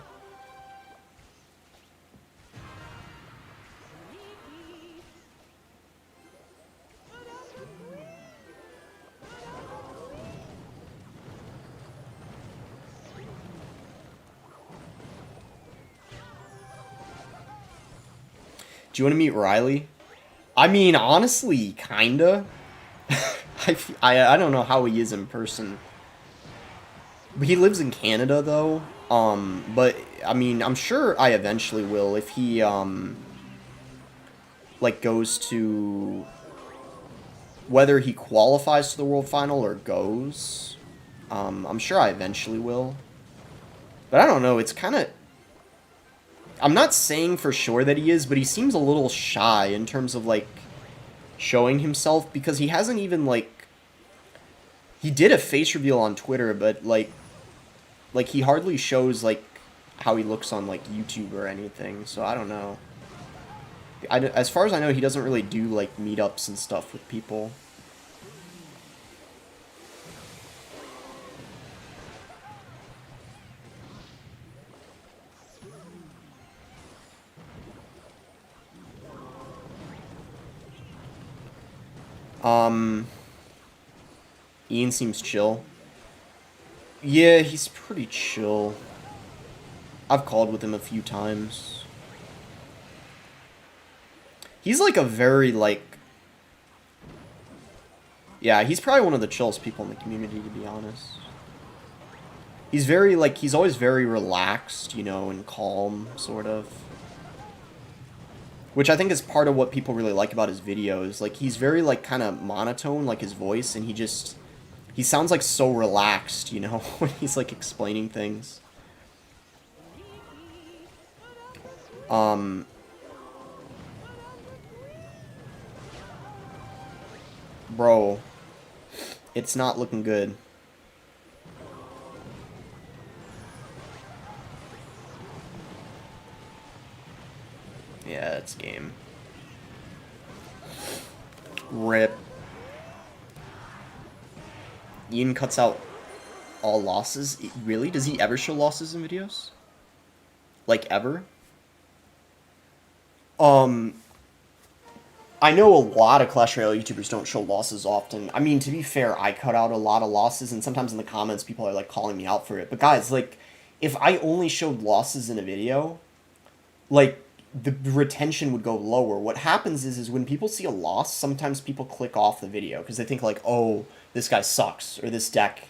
Do you want to meet Riley? I mean, honestly, kinda. I don't know how he is in person. He lives in Canada, though. But, I mean, I'm sure I eventually will if he, like, goes to... Whether he qualifies to the World Final or goes. I'm sure I eventually will. But I don't know, it's kind of... I'm not saying for sure that he is, but he seems a little shy in terms of, like, showing himself, because he hasn't even, like... He did a face reveal on Twitter, but, like, he hardly shows, like, how he looks on, like, YouTube or anything, so I don't know. As far as I know, he doesn't really do, like, meetups and stuff with people. Ian seems chill. Yeah, he's pretty chill. I've called with him a few times. He's like a very, like... Yeah, he's probably one of the chillest people in the community, to be honest. He's very, like, he's always very relaxed, you know, and calm, sort of. Which I think is part of what people really like about his videos. Like, he's very, like, kind of monotone, like his voice, and he just... He sounds, like, so relaxed, you know, when he's, like, explaining things. Bro, it's not looking good. Yeah, it's game. RIP. Ian cuts out all losses? Really? Does he ever show losses in videos? Like, ever? I know a lot of Clash Royale YouTubers don't show losses often. I mean, to be fair, I cut out a lot of losses, and sometimes in the comments people are, like, calling me out for it. But guys, like, if I only showed losses in a video, like, the retention would go lower. What happens is when people see a loss, sometimes people click off the video because they think, like, oh, this guy sucks, or this deck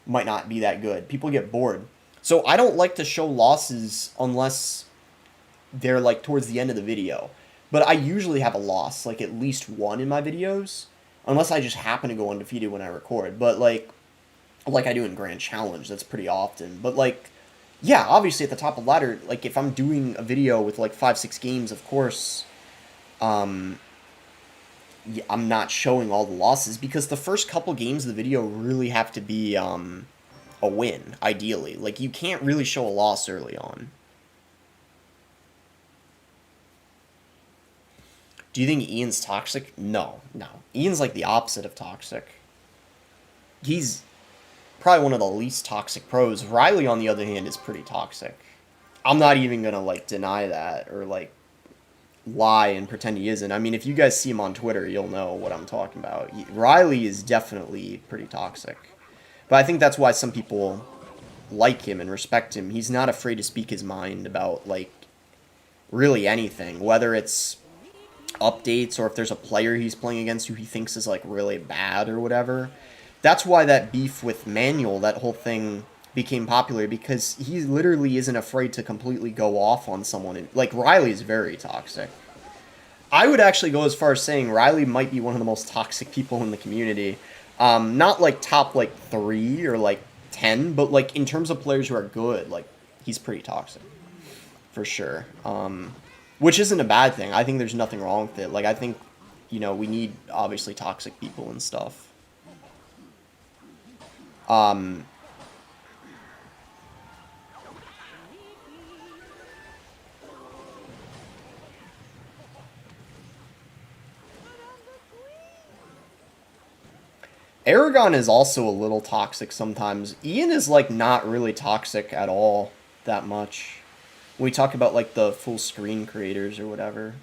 might not be that good. People get bored. So I don't like to show losses unless they're, like, towards the end of the video. But I usually have a loss, like, at least one in my videos. Unless I just happen to go undefeated when I record. But, like, like I do in Grand Challenge. That's pretty often. But like, yeah, obviously at the top of the ladder, like if I'm doing a video with like 5, 6 games, of course, um, yeah, I'm not showing all the losses because the first couple games of the video really have to be a win, ideally. Like you can't really show a loss early on. Do you think Ian's toxic? No, no. Ian's like the opposite of toxic. He's probably one of the least toxic pros. Riley, on the other hand, is pretty toxic. I'm not even gonna like deny that or like lie and pretend he isn't. I mean, if you guys see him on Twitter, you'll know what I'm talking about. Riley is definitely pretty toxic. But I think that's why some people like him and respect him. He's not afraid to speak his mind about like really anything, whether it's updates or if there's a player he's playing against who he thinks is like really bad or whatever. That's why that beef with Manuel, that whole thing became popular because he literally isn't afraid to completely go off on someone. And, like Riley's very toxic. I would actually go as far as saying Riley might be one of the most toxic people in the community. Not like top like 3 or like 10, but like in terms of players who are good, like he's pretty toxic for sure. Which isn't a bad thing. I think there's nothing wrong with it. Like I think, we need obviously toxic people and stuff. Um, Aragon is also a little toxic sometimes. Ian is like not really toxic at all that much. We talk about like the full screen creators or whatever.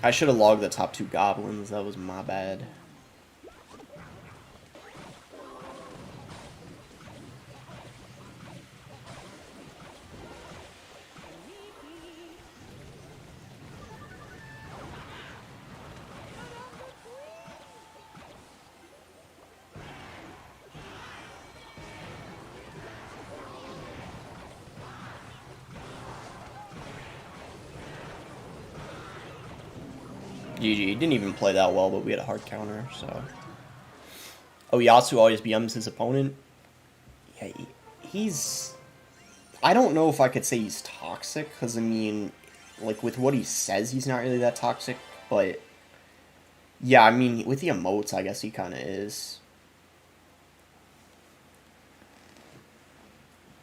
I should have logged the top 2 goblins. That was my bad. GG. Didn't even play that well, but we had a hard counter, so. Oh, Yasu always BMs his opponent? Yeah, he's... I don't know if I could say he's toxic, because, I mean, like, with what he says, he's not really that toxic, but... Yeah, I mean, with the emotes, I guess he kind of is.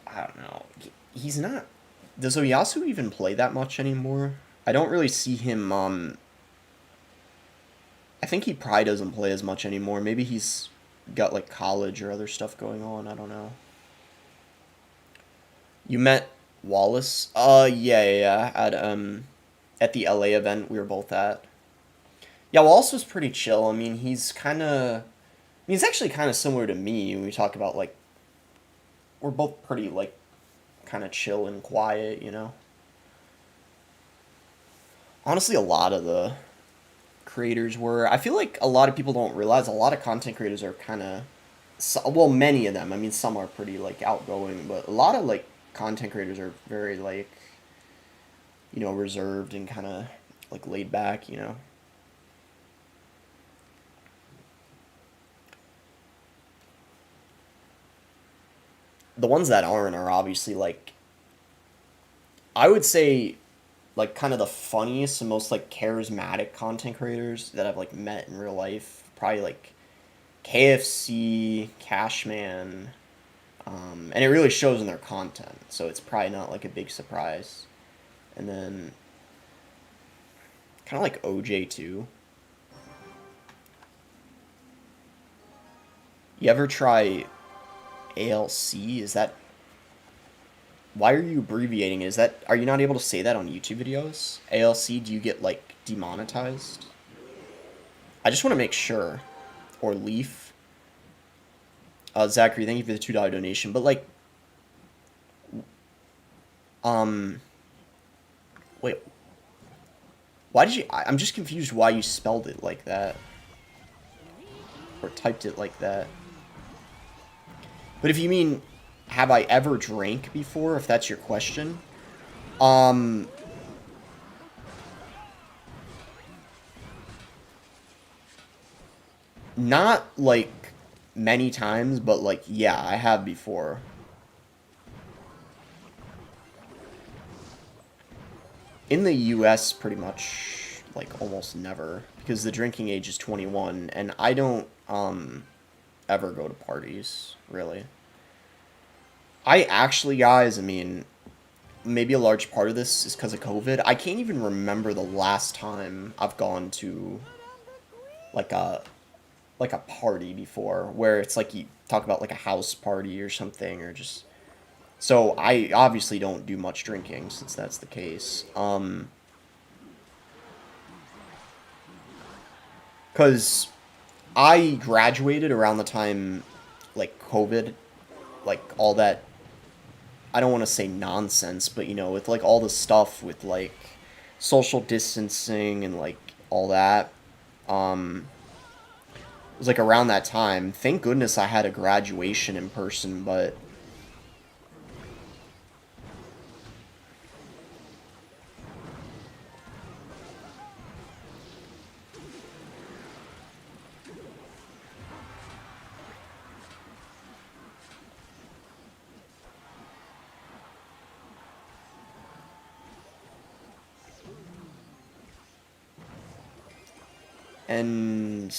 I don't know. He's not... Does Oyasu even play that much anymore? I don't really see him, I think he probably doesn't play as much anymore. Maybe he's got, like, college or other stuff going on. I don't know. You met Wallace? Yeah. At the LA event we were both at. Yeah, Wallace was pretty chill. I mean, he's kind of... he's actually kind of similar to me when we talk about, like... We're both pretty, like, kind of chill and quiet, Honestly, a lot of the creators were. I feel like a lot of people don't realize a lot of content creators are kind of... well, many of them. I mean, some are pretty, like, outgoing, but a lot of, like, content creators are very, like, reserved and kind of, like, laid back. The ones that aren't are obviously, like, I would say like kind of the funniest and most like charismatic content creators that I've like met in real life. Probably like KFC, Cashman, and it really shows in their content, so it's probably not like a big surprise. And then kind of like OJ too. You ever try ALC? Is that, why are you abbreviating it? Is that, are you not able to say that on YouTube videos? ALC, do you get like demonetized? I just want to make sure. Or Leaf. Zachary, thank you for the $2 donation. But like, wait, why did you? I'm just confused why you spelled it like that, or typed it like that. But if you mean, have I ever drank before? If that's your question, not like many times, but like yeah, I have before. In the US, pretty much, like, almost never. Because the drinking age is 21, and I don't, ever go to parties, really. I actually, guys, I mean, maybe a large part of this is because of COVID. I can't even remember the last time I've gone to, like, a party before, where it's like you talk about, like, a house party or something, or just... So, I obviously don't do much drinking, since that's the case. Because I graduated around the time, like, COVID, like, all that, I don't want to say nonsense, but, you know, with, like, all the stuff with, like, social distancing and, like, all that, it was, like, around that time. Thank goodness I had a graduation in person, but... And...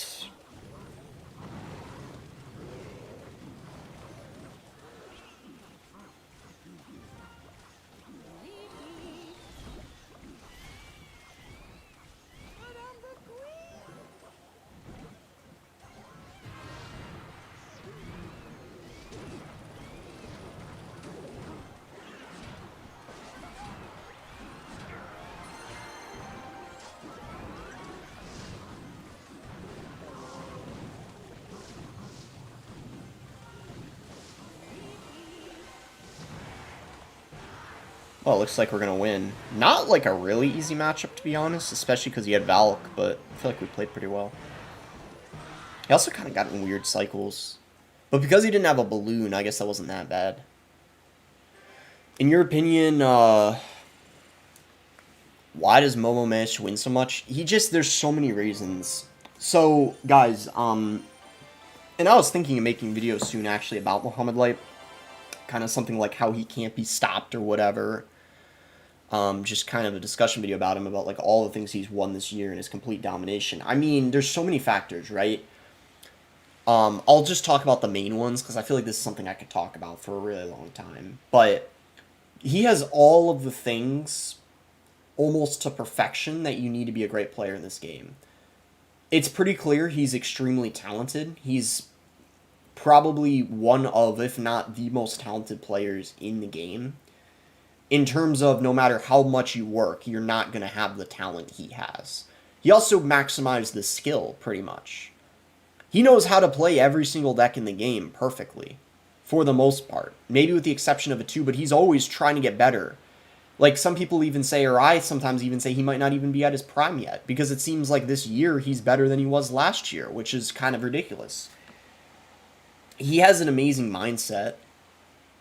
Well, it looks like we're going to win. Not, like, a really easy matchup, to be honest, especially because he had Valk, but I feel like we played pretty well. He also kind of got in weird cycles. But because he didn't have a balloon, I guess that wasn't that bad. In your opinion, why does Momo manage to win so much? There's so many reasons. So, guys, and I was thinking of making videos soon, actually, about Muhammad Light. Kind of something like how he can't be stopped or whatever. Just kind of a discussion video about him, about like all the things he's won this year and his complete domination. I mean, there's so many factors, right? I'll just talk about the main ones because I feel like this is something I could talk about for a really long time. But he has all of the things almost to perfection that you need to be a great player in this game. It's pretty clear he's extremely talented. He's probably one of, if not the most talented players in the game. In terms of no matter how much you work, you're not going to have the talent he has. He also maximized the skill, pretty much. He knows how to play every single deck in the game perfectly, for the most part. Maybe with the exception of a 2, but he's always trying to get better. Like, some people even say, or I sometimes even say, he might not even be at his prime yet, because it seems like this year he's better than he was last year, which is kind of ridiculous. He has an amazing mindset.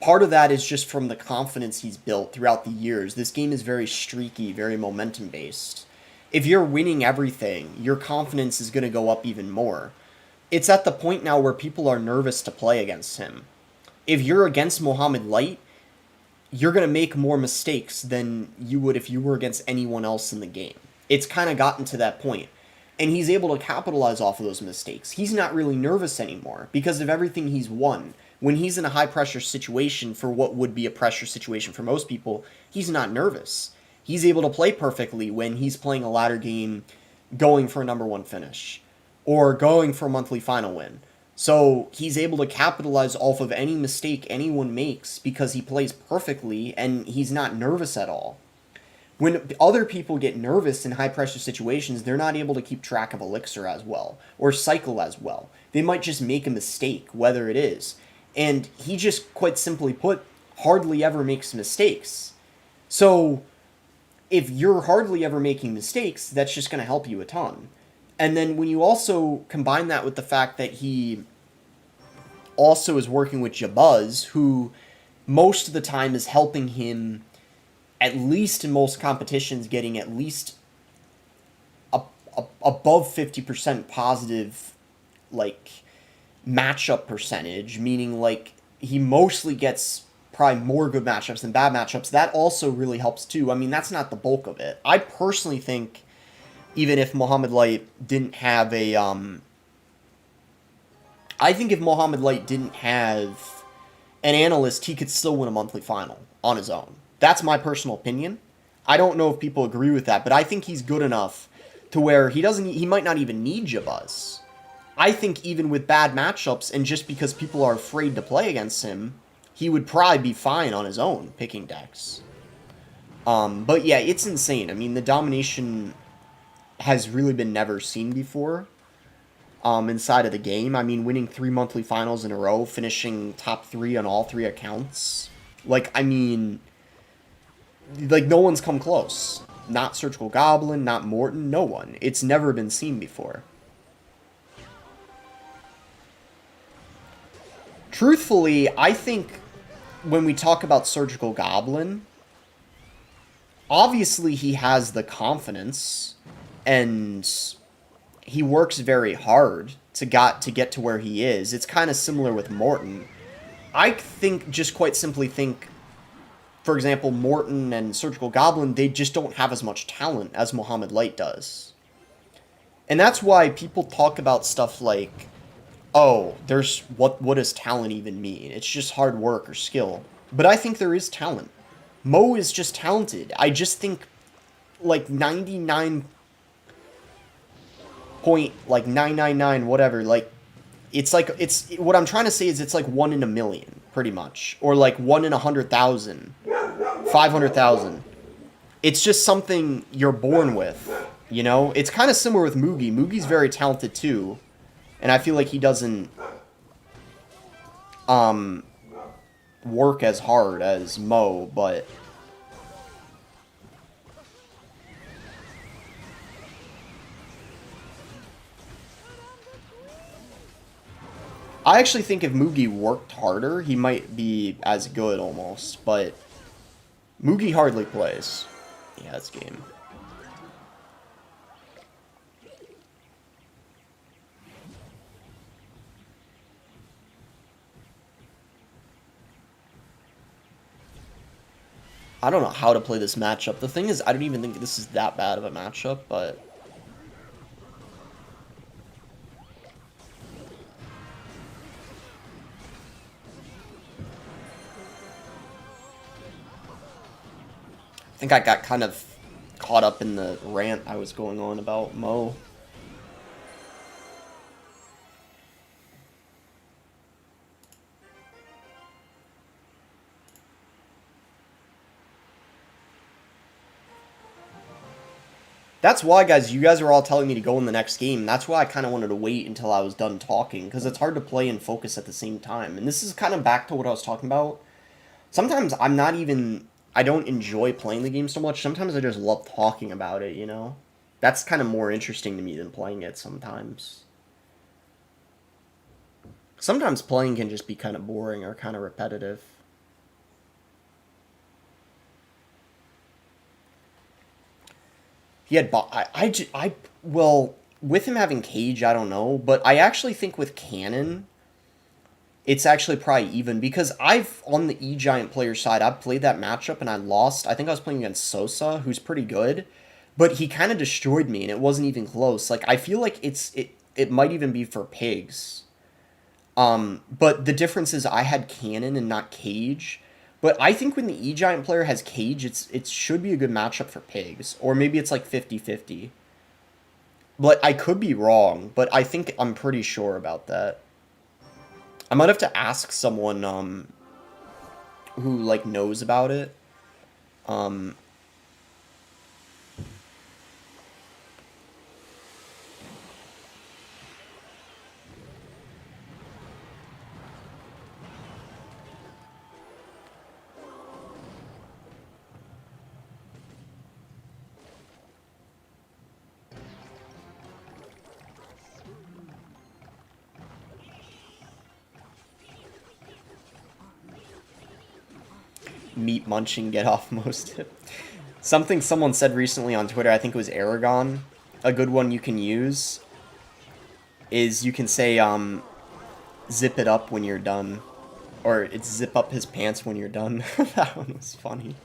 Part of that is just from the confidence he's built throughout the years. This game is very streaky, very momentum-based. If you're winning everything, your confidence is going to go up even more. It's at the point now where people are nervous to play against him. If you're against Muhammad Light, you're going to make more mistakes than you would if you were against anyone else in the game. It's kind of gotten to that point. And he's able to capitalize off of those mistakes. He's not really nervous anymore because of everything he's won. When he's in a high pressure situation for what would be a pressure situation for most people, he's not nervous. He's able to play perfectly when he's playing a ladder game going for a number one finish or going for a monthly final win. So he's able to capitalize off of any mistake anyone makes because he plays perfectly and he's not nervous at all. When other people get nervous in high pressure situations, they're not able to keep track of elixir as well or cycle as well. They might just make a mistake, whether it is. And he just, quite simply put, hardly ever makes mistakes. So if you're hardly ever making mistakes, that's just going to help you a ton. And then when you also combine that with the fact that he also is working with Jabuz, who most of the time is helping him, at least in most competitions, getting at least above 50% positive, like, matchup percentage, meaning, like, he mostly gets probably more good matchups than bad matchups. That also really helps, too. I mean, that's not the bulk of it. I personally think, even if Mohamed Light didn't have a, I think if Mohamed Light didn't have an analyst, he could still win a monthly final on his own. That's my personal opinion. I don't know if people agree with that, but I think he's good enough to where he might not even need Jabuz. I think even with bad matchups, and just because people are afraid to play against him, he would probably be fine on his own picking decks. But yeah, it's insane. I mean, the domination has really been never seen before inside of the game. I mean, winning 3 monthly finals in a row, finishing top 3 on all 3 accounts. Like, I mean, like, no one's come close. Not Surgical Goblin, not Morton, no one. It's never been seen before. Truthfully, I think when we talk about Surgical Goblin, obviously he has the confidence, and he works very hard to get to where he is. It's kind of similar with Morton. I think, just quite simply think, for example, Morton and Surgical Goblin, they just don't have as much talent as Mohamed Light does. And that's why people talk about stuff like, oh, what does talent even mean? It's just hard work or skill. But I think there is talent. Mo is just talented. I just think, like, 999 whatever, like, what I'm trying to say is it's like 1 in a million, pretty much. Or like 1 in 100,000. 500,000. It's just something you're born with, you know? It's kind of similar with Mugi. Mugi's very talented too. And I feel like he doesn't work as hard as Mo, but I actually think if Mugi worked harder, he might be as good almost, but Mugi hardly plays. Yeah, that's game. I don't know how to play this matchup. The thing is, I don't even think this is that bad of a matchup, but I think I got kind of caught up in the rant I was going on about Mo. That's why, guys, you guys are all telling me to go in the next game. That's why I kind of wanted to wait until I was done talking, because it's hard to play and focus at the same time. And this is kind of back to what I was talking about. Sometimes I don't enjoy playing the game so much. Sometimes I just love talking about it, you know? That's kind of more interesting to me than playing it sometimes. Sometimes playing can just be kind of boring or kind of repetitive. He had well, with him having Cage, I don't know, but I actually think with Cannon, it's actually probably even because I've on the E Giant player side, I've played that matchup and I lost. I think I was playing against Sosa, who's pretty good, but he kind of destroyed me and it wasn't even close. Like I feel like it might even be for pigs. But the difference is I had cannon and not cage. But I think when the E Giant player has cage, it should be a good matchup for pigs, or maybe it's like 50-50. But I could be wrong, but I think I'm pretty sure about that. I might have to ask someone who like knows about it. Um meat munching, get off most. Something someone said recently on Twitter, I think it was Aragon. A good one you can use is you can say zip it up when you're done, or it's zip up his pants when you're done. That one was funny.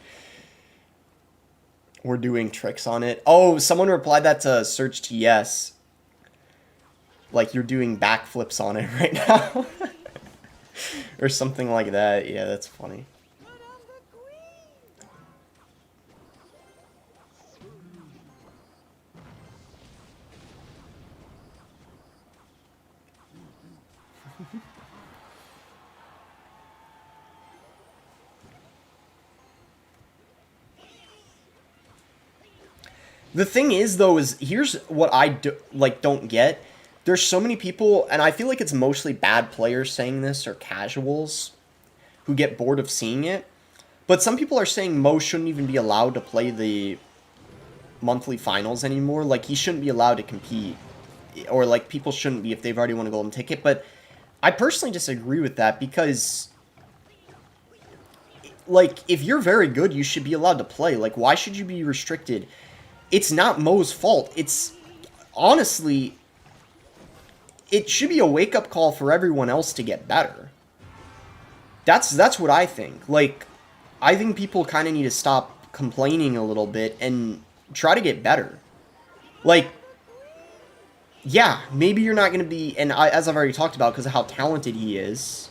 We're doing tricks on it. Oh, someone replied that to Search TS. Like you're doing backflips on it right now. Or something like that. Yeah, that's funny. The thing is, though, is here's what I don't get. There's so many people, and I feel like it's mostly bad players saying this or casuals who get bored of seeing it. But some people are saying Mo shouldn't even be allowed to play the monthly finals anymore. Like he shouldn't be allowed to compete, or like people shouldn't be if they've already won a golden ticket. But I personally disagree with that because, like, if you're very good, you should be allowed to play. Like, why should you be restricted? It's not Mo's fault. It's honestly, it should be a wake-up call for everyone else to get better. That's what I think. Like, I think people kind of need to stop complaining a little bit and try to get better. Like, yeah, maybe you're not going to be, and as I've already talked about, because of how talented he is,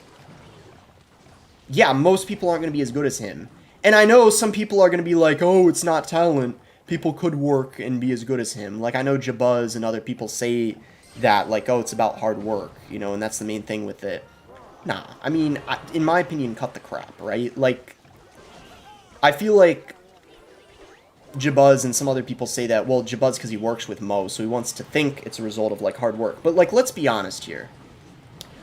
yeah, most people aren't going to be as good as him. And I know some people are going to be like, oh, it's not talent. People could work and be as good as him. Like, I know Jabuz and other people say that, like, oh, it's about hard work, you know, and that's the main thing with it. Nah, I mean, in my opinion, cut the crap, right? Like, I feel like Jabuz and some other people say that, well, Jabuz because he works with Mo, so he wants to think it's a result of, like, hard work. But, like, let's be honest here.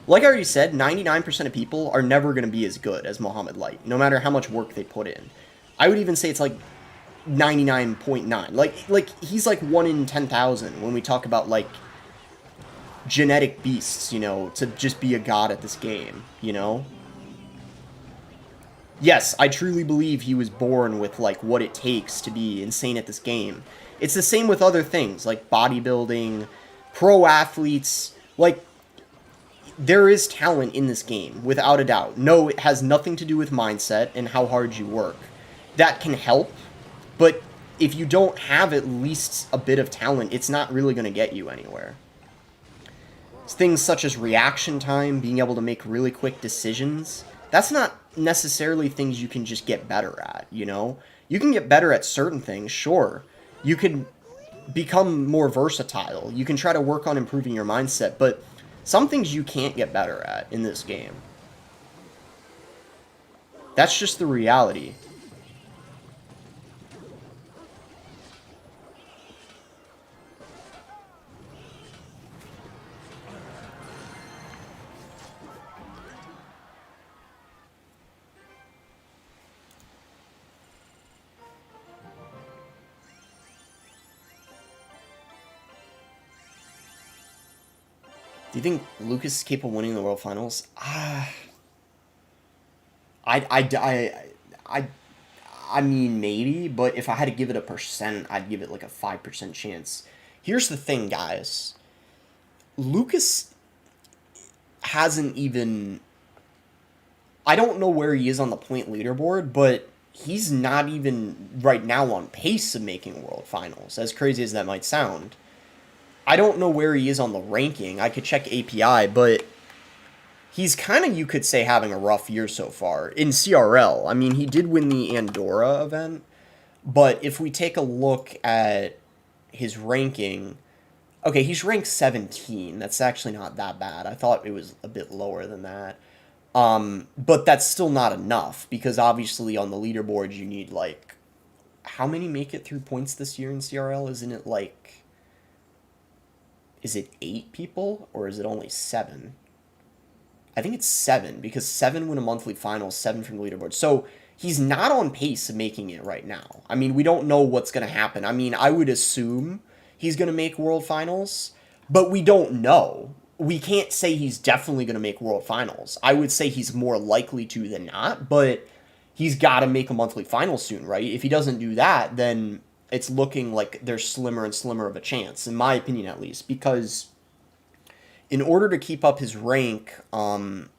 Like I already said, 99% of people are never going to be as good as Muhammad Light, no matter how much work they put in. I would even say it's, like, 99.9. Like he's like 1 in 10,000 when we talk about like genetic beasts, you know, to just be a god at this game, you know? Yes, I truly believe he was born with like what it takes to be insane at this game. It's the same with other things like bodybuilding, pro athletes, like there is talent in this game without a doubt. No, it has nothing to do with mindset and how hard you work. That can help. But if you don't have at least a bit of talent, it's not really going to get you anywhere. Things such as reaction time, being able to make really quick decisions, that's not necessarily things you can just get better at, you know? You can get better at certain things, sure. You can become more versatile. You can try to work on improving your mindset, but some things you can't get better at in this game. That's just the reality. Do you think Lucas is capable of winning the World Finals? I mean, maybe, but if I had to give it a percent, I'd give it like a 5% chance. Here's the thing, guys. Lucas hasn't even I don't know where he is on the point leaderboard, but he's not even right now on pace of making World Finals, as crazy as that might sound. I don't know where he is on the ranking. I could check API, but he's kind of, you could say, having a rough year so far in CRL. I mean, he did win the Andorra event, but if we take a look at his ranking, okay, he's ranked 17. That's actually not that bad. I thought it was a bit lower than that. But that's still not enough because obviously on the leaderboard you need like how many make it through points this year in CRL? Isn't it like is it 8 people or is it only 7? I think it's 7 because 7 win a monthly final, 7 from the leaderboard. So he's not on pace of making it right now. I mean, we don't know what's going to happen. I mean, I would assume he's going to make World Finals, but we don't know. We can't say he's definitely going to make World Finals. I would say he's more likely to than not, but he's got to make a monthly final soon, right? If he doesn't do that, then it's looking like there's slimmer and slimmer of a chance, in my opinion at least, because in order to keep up his rank on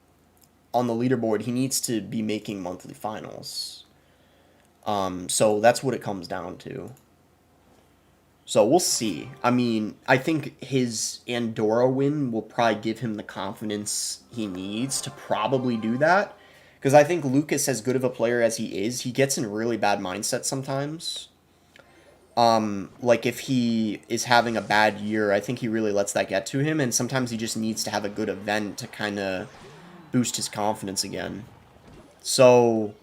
the leaderboard, he needs to be making monthly finals. So that's what it comes down to. So we'll see. I mean, I think his Andorra win will probably give him the confidence he needs to probably do that. Because I think Lucas, as good of a player as he is, he gets in a really bad mindset sometimes. Like if he is having a bad year, I think he really lets that get to him, and sometimes he just needs to have a good event to kind of boost his confidence again. So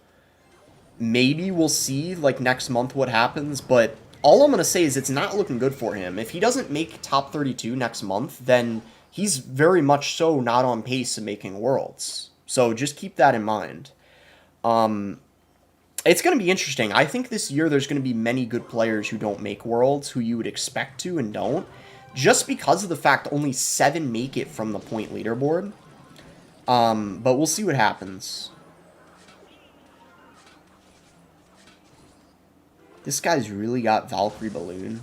maybe we'll see like next month what happens, but all I'm going to say is it's not looking good for him. If he doesn't make top 32 next month, then he's very much so not on pace of making Worlds. So just keep that in mind. It's going to be interesting. I think this year there's going to be many good players who don't make Worlds, who you would expect to and don't, just because of the fact only 7 make it from the point leaderboard. But we'll see what happens. This guy's really got Valkyrie Balloon.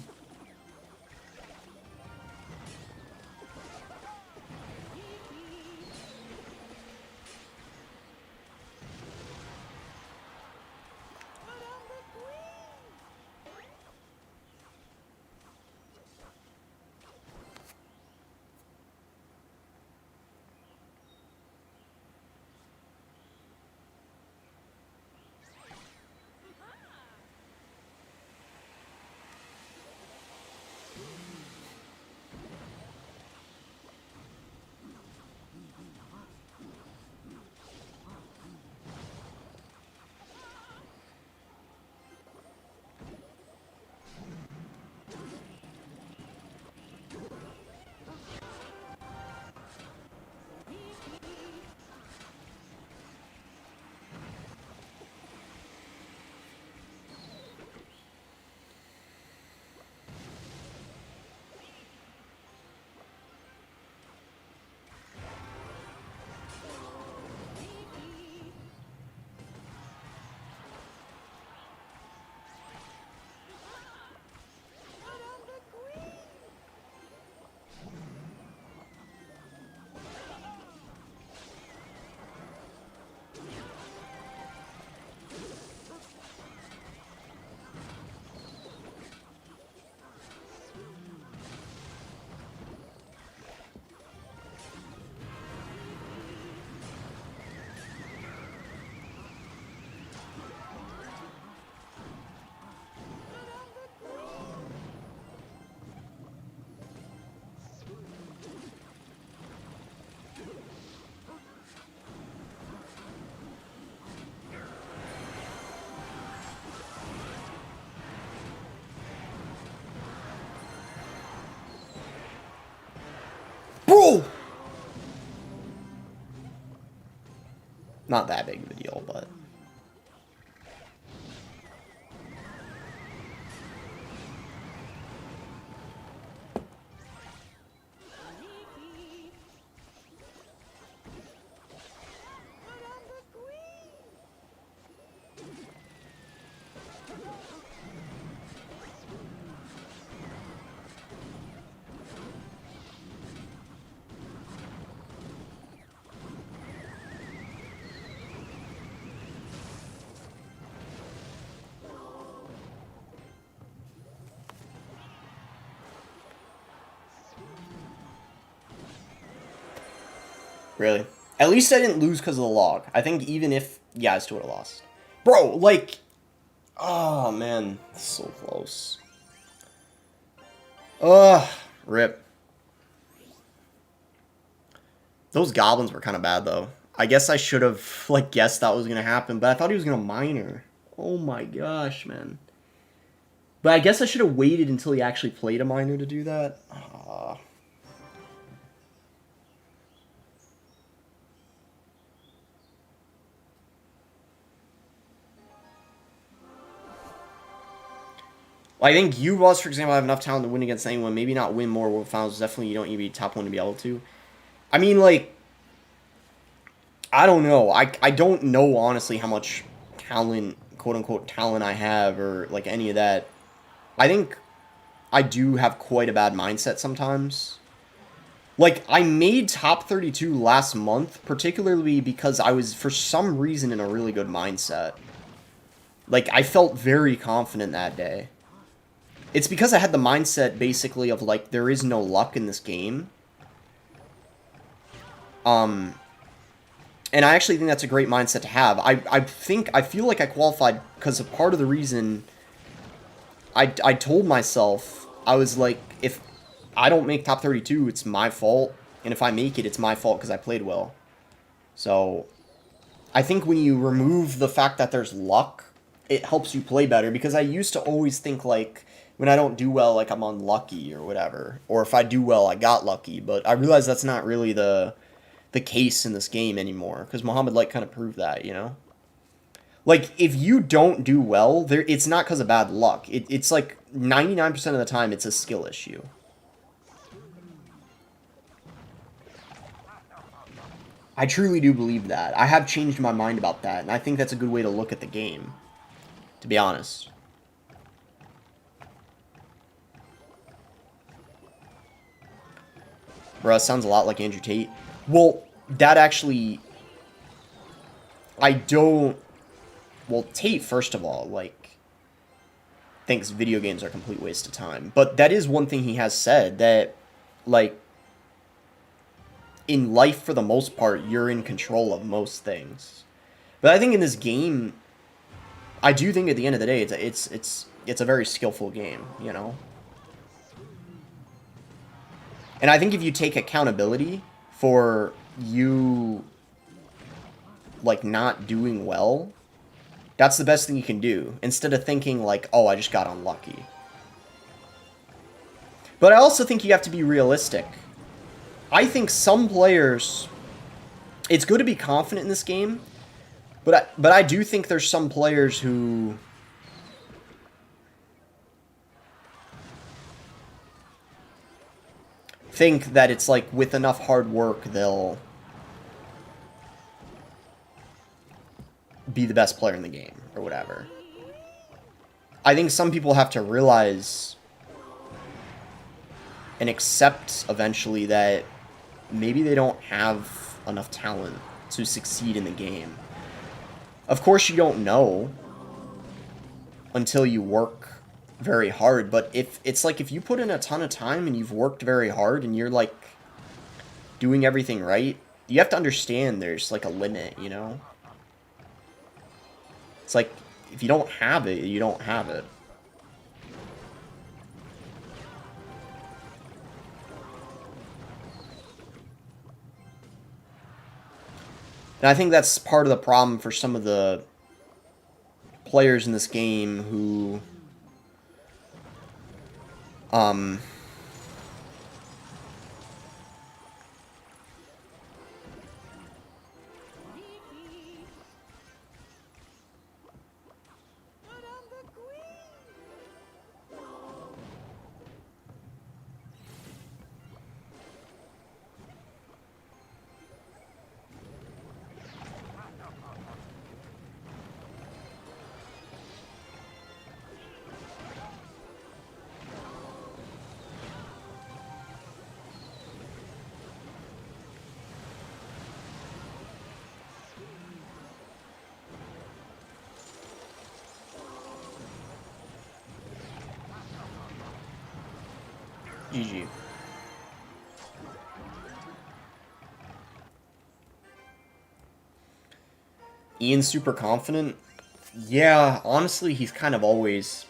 Bro! Not that big of a deal, but... Really? At least I didn't lose because of the log. I think even if... Yeah, I still would have lost. Bro, like... Oh, man. So close. Ugh. Rip. Those goblins were kind of bad, though. I guess I should have, like, guessed that was going to happen, but I thought he was going to miner. Oh my gosh, man. But I guess I should have waited until he actually played a miner to do that. I think you, Ross, for example, have enough talent to win against anyone. Maybe not win more World Finals. Definitely you don't need to be top one to be able to. I mean, like... I don't know. I don't know, honestly, how much talent, quote-unquote talent I have, or, like, any of that. I think I do have quite a bad mindset sometimes. Like, I made top 32 last month, particularly because I was, for some reason, in a really good mindset. Like, I felt very confident that day. It's because I had the mindset, basically, of, like, there is no luck in this game. And I actually think that's a great mindset to have. I feel like I qualified because of part of the reason I told myself, I was like, if I don't make top 32, it's my fault. And if I make it, it's my fault because I played well. So, I think when you remove the fact that there's luck, it helps you play better. Because I used to always think, like, when I don't do well, like, I'm unlucky or whatever. Or if I do well, I got lucky. But I realize that's not really the case in this game anymore. Because Muhammad Light kind of proved that, you know? Like, if you don't do well, it's not because of bad luck. It's like 99% of the time, it's a skill issue. I truly do believe that. I have changed my mind about that, and I think that's a good way to look at the game, to be honest. Bruh, sounds a lot like Andrew Tate. Well, that actually... I don't... Well, Tate, first of all, like, thinks video games are a complete waste of time. But that is one thing he has said, that, like, in life, for the most part, you're in control of most things. But I think in this game, I do think at the end of the day, it's a very skillful game, you know? And I think if you take accountability for you, like, not doing well, that's the best thing you can do, instead of thinking, like, oh, I just got unlucky. But I also think you have to be realistic. I think some players... It's good to be confident in this game, but I do think there's some players who... think that it's like, with enough hard work, they'll be the best player in the game, or whatever. I think some people have to realize and accept eventually that maybe they don't have enough talent to succeed in the game. Of course, you don't know until you work very hard, but it's like, if you put in a ton of time and you've worked very hard and you're, like, doing everything right, you have to understand there's, like, a limit, you know? It's like, if you don't have it, you don't have it. And I think that's part of the problem for some of the players in this game who... GG. Ian's super confident. Yeah, honestly, he's kind of always...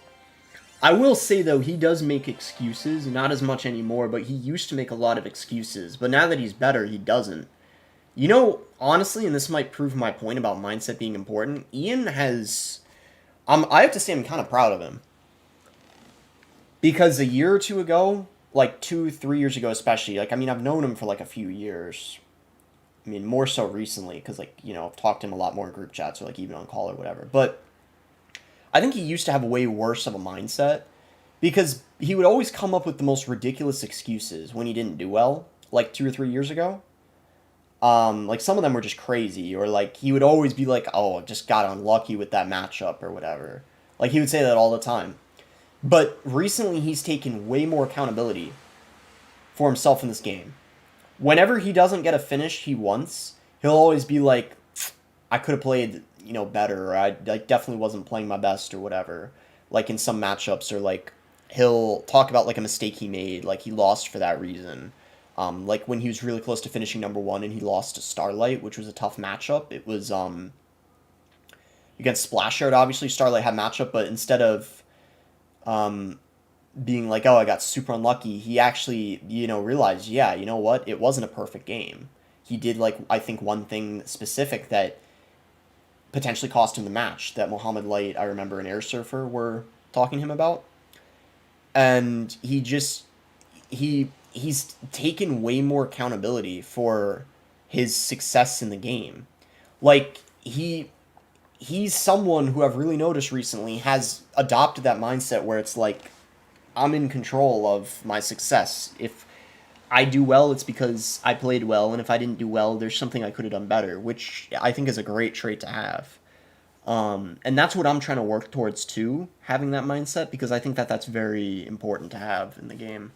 I will say, though, he does make excuses. Not as much anymore, but he used to make a lot of excuses. But now that he's better, he doesn't. You know, honestly, and this might prove my point about mindset being important, Ian has... I have to say I'm kind of proud of him. Because a year or two ago, like 2, 3 years ago especially, like, I mean, I've known him for like a few years. I mean, more so recently, because, like, you know, I've talked to him a lot more in group chats or, like, even on call or whatever. But I think he used to have way worse of a mindset because he would always come up with the most ridiculous excuses when he didn't do well, like 2 or 3 years ago. Like, some of them were just crazy, or, like, he would always be like, oh, I just got unlucky with that matchup or whatever. Like, he would say that all the time. But recently, he's taken way more accountability for himself in this game. Whenever he doesn't get a finish he wants, he'll always be like, I could have played, you know, better, or I like, definitely wasn't playing my best, or whatever. Like, in some matchups, or, like, he'll talk about, like, a mistake he made, like, he lost for that reason. Like, when he was really close to finishing #1 and he lost to Starlight, which was a tough matchup. It was, against Splashout, obviously, Starlight had matchup, but instead of, being like, oh, I got super unlucky, he actually, you know, realized, yeah, you know what, it wasn't a perfect game. He did, like, I think one thing specific that potentially cost him the match that Mohammed Light, I remember, and Air Surfer were talking to him about. And he just, he's taken way more accountability for his success in the game. Like, he's someone who I've really noticed recently has adopted that mindset where it's like, I'm in control of my success. If I do well, it's because I played well, and if I didn't do well, there's something I could have done better, which I think is a great trait to have. And that's what I'm trying to work towards too, having that mindset, because I think that that's very important to have in the game.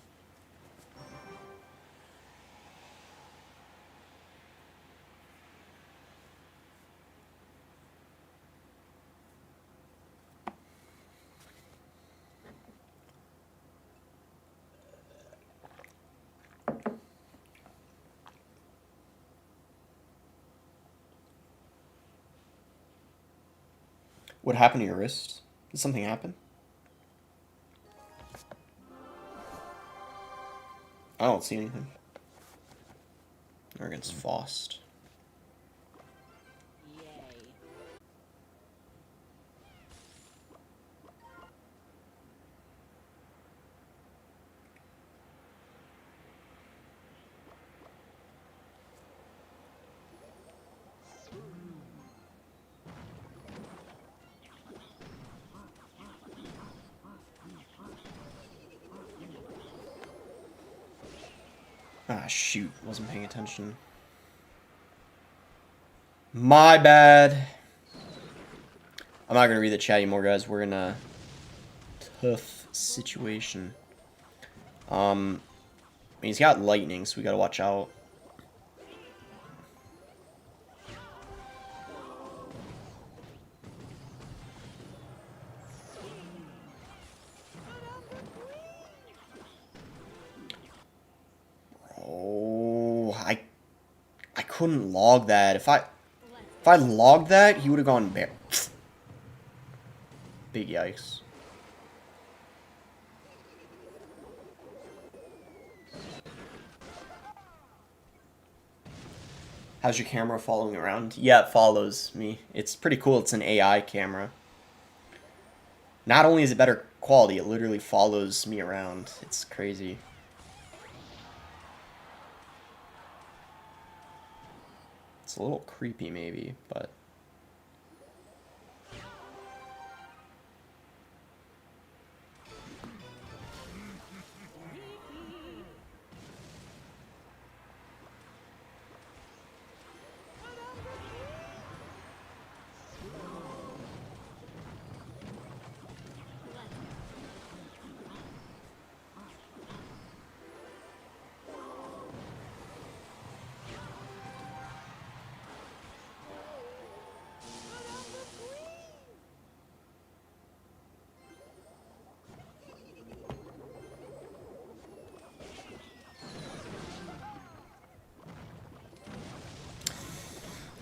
What happened to your wrist? Did something happen? I don't see anything. Or against Faust. Ah, shoot. Wasn't paying attention. My bad. I'm not going to read the chat anymore, guys. We're in a tough situation. I mean, he's got lightning, so we got to watch out. Oh, I couldn't log that. If I logged that, he would have gone bare. Big yikes. How's your camera following around? Yeah, it follows me. It's pretty cool. It's an AI camera. Not only is it better quality, it literally follows me around. It's crazy. It's a little creepy, maybe, but...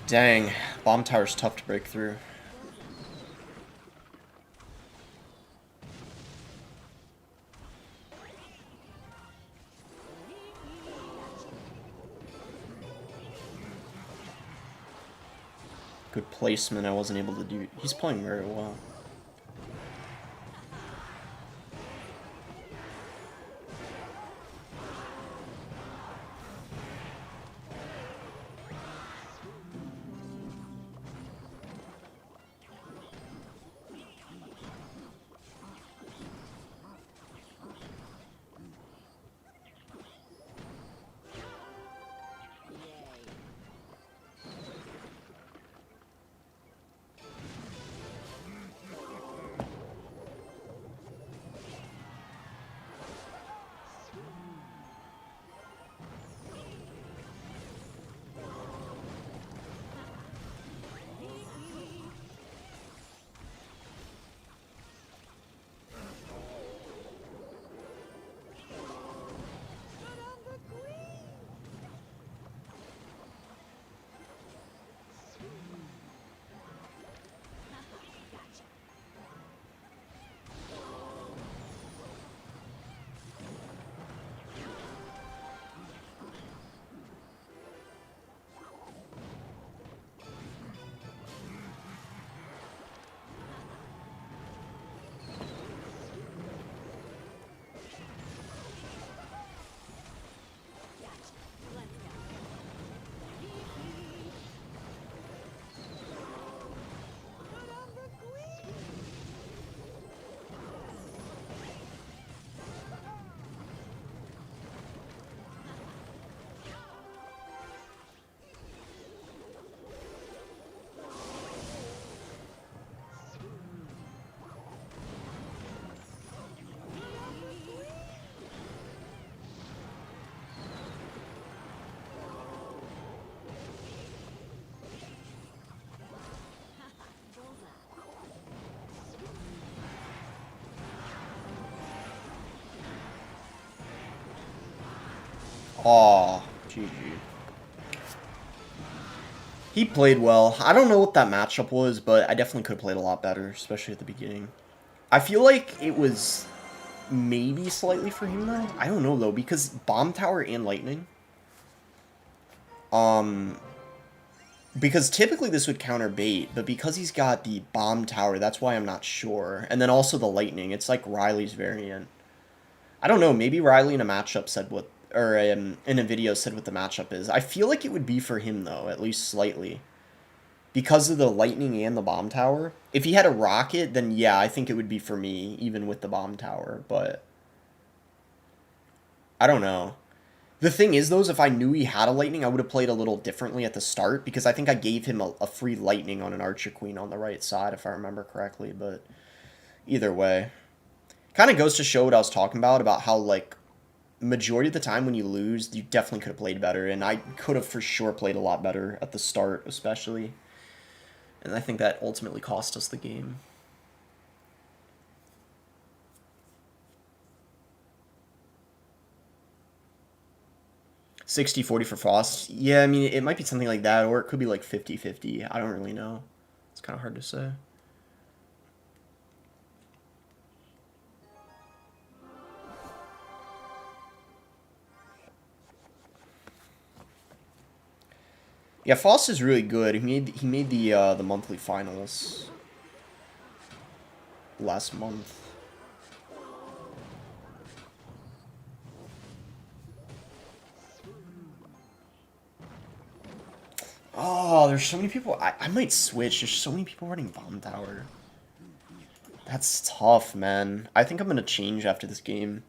Dang. Bomb tower's tough to break through. Good placement, I wasn't able to do. He's playing very well. Aw, GG. He played well. I don't know what that matchup was, but I definitely could have played a lot better, especially at the beginning. I feel like it was maybe slightly for him, though. I don't know, though, because Bomb Tower and Lightning. Because typically this would counter bait, but because he's got the Bomb Tower, that's why I'm not sure. And then also the Lightning. It's like Riley's variant. I don't know, maybe Riley in a matchup said what, or in a video said what the matchup is. I feel like it would be for him, though, at least slightly. Because of the Lightning and the Bomb Tower. If he had a Rocket, then yeah, I think it would be for me, even with the Bomb Tower, but I don't know. The thing is, though, is if I knew he had a Lightning, I would have played a little differently at the start, because I think I gave him a free Lightning on an Archer Queen on the right side, if I remember correctly, but either way. Kind of goes to show what I was talking about how, like, majority of the time when you lose, you definitely could have played better, and I could have for sure played a lot better at the start, especially. And I think that ultimately cost us the game. $60-40 for Frost. Yeah, I mean, it might be something like that, or it could be like 50-50. I don't really know. It's kind of hard to say. Yeah, Frost is really good. He made the monthly finals last month. Oh, there's so many people. I might switch. There's so many people running Bomb Tower. That's tough, man. I think I'm going to change after this game.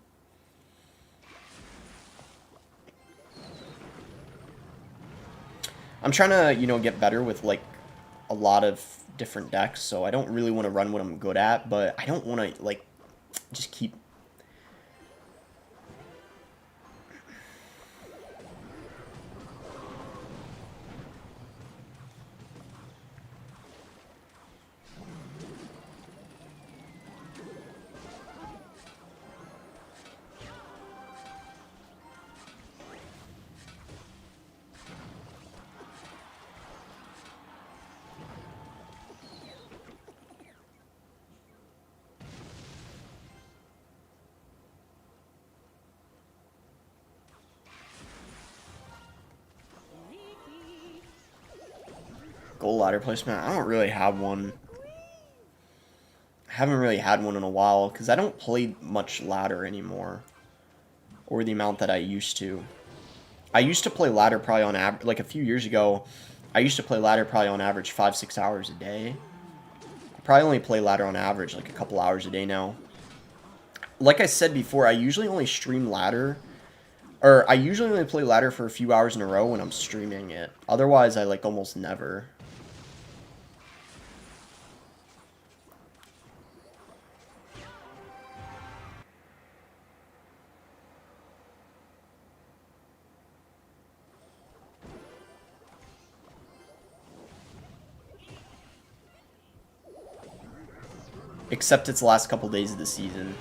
I'm trying to, get better with, like, a lot of different decks, so I don't really want to run what I'm good at, but I don't want to, like, just keep... goal ladder placement. I don't really have one. I haven't really had one in a while because I don't play much ladder anymore, or the amount that I used to. I used to play ladder probably on average, like a few years ago. I used to play ladder probably on average 5-6 hours a day. I probably only play ladder on average like a couple hours a day now. Like I said before, I usually only stream ladder, or I usually only play ladder for a few hours in a row when I'm streaming it. Otherwise, I like almost never. Except it's the last couple days of the season.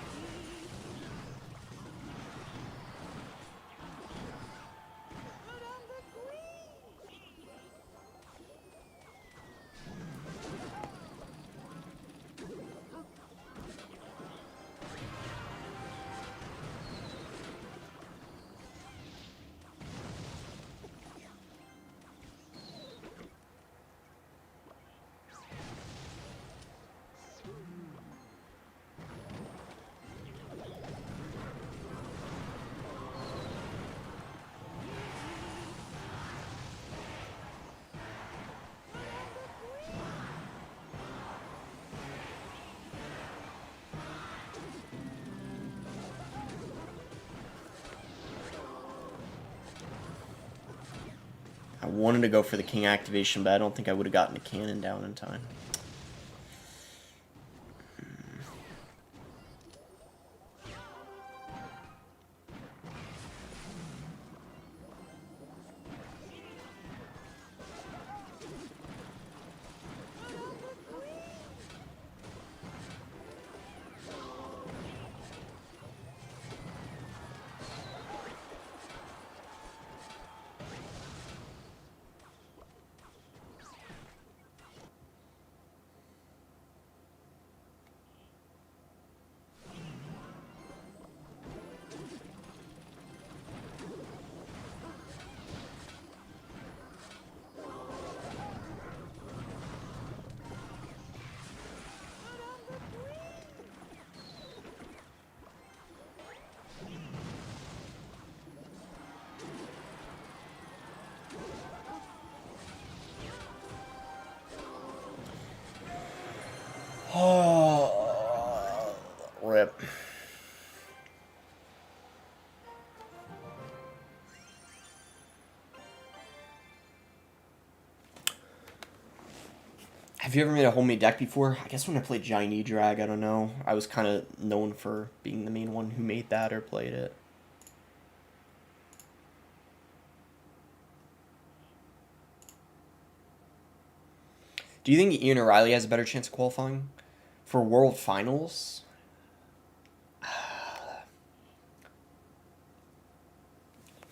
I wanted to go for the king activation, but I don't think I would have gotten a cannon down in time. Oh, rip. Have you ever made a homemade deck before? I guess when I played Giant E-Drag, I don't know. I was kind of known for being the main one who made that or played it. Do you think Ian O'Reilly has a better chance of qualifying for World Finals?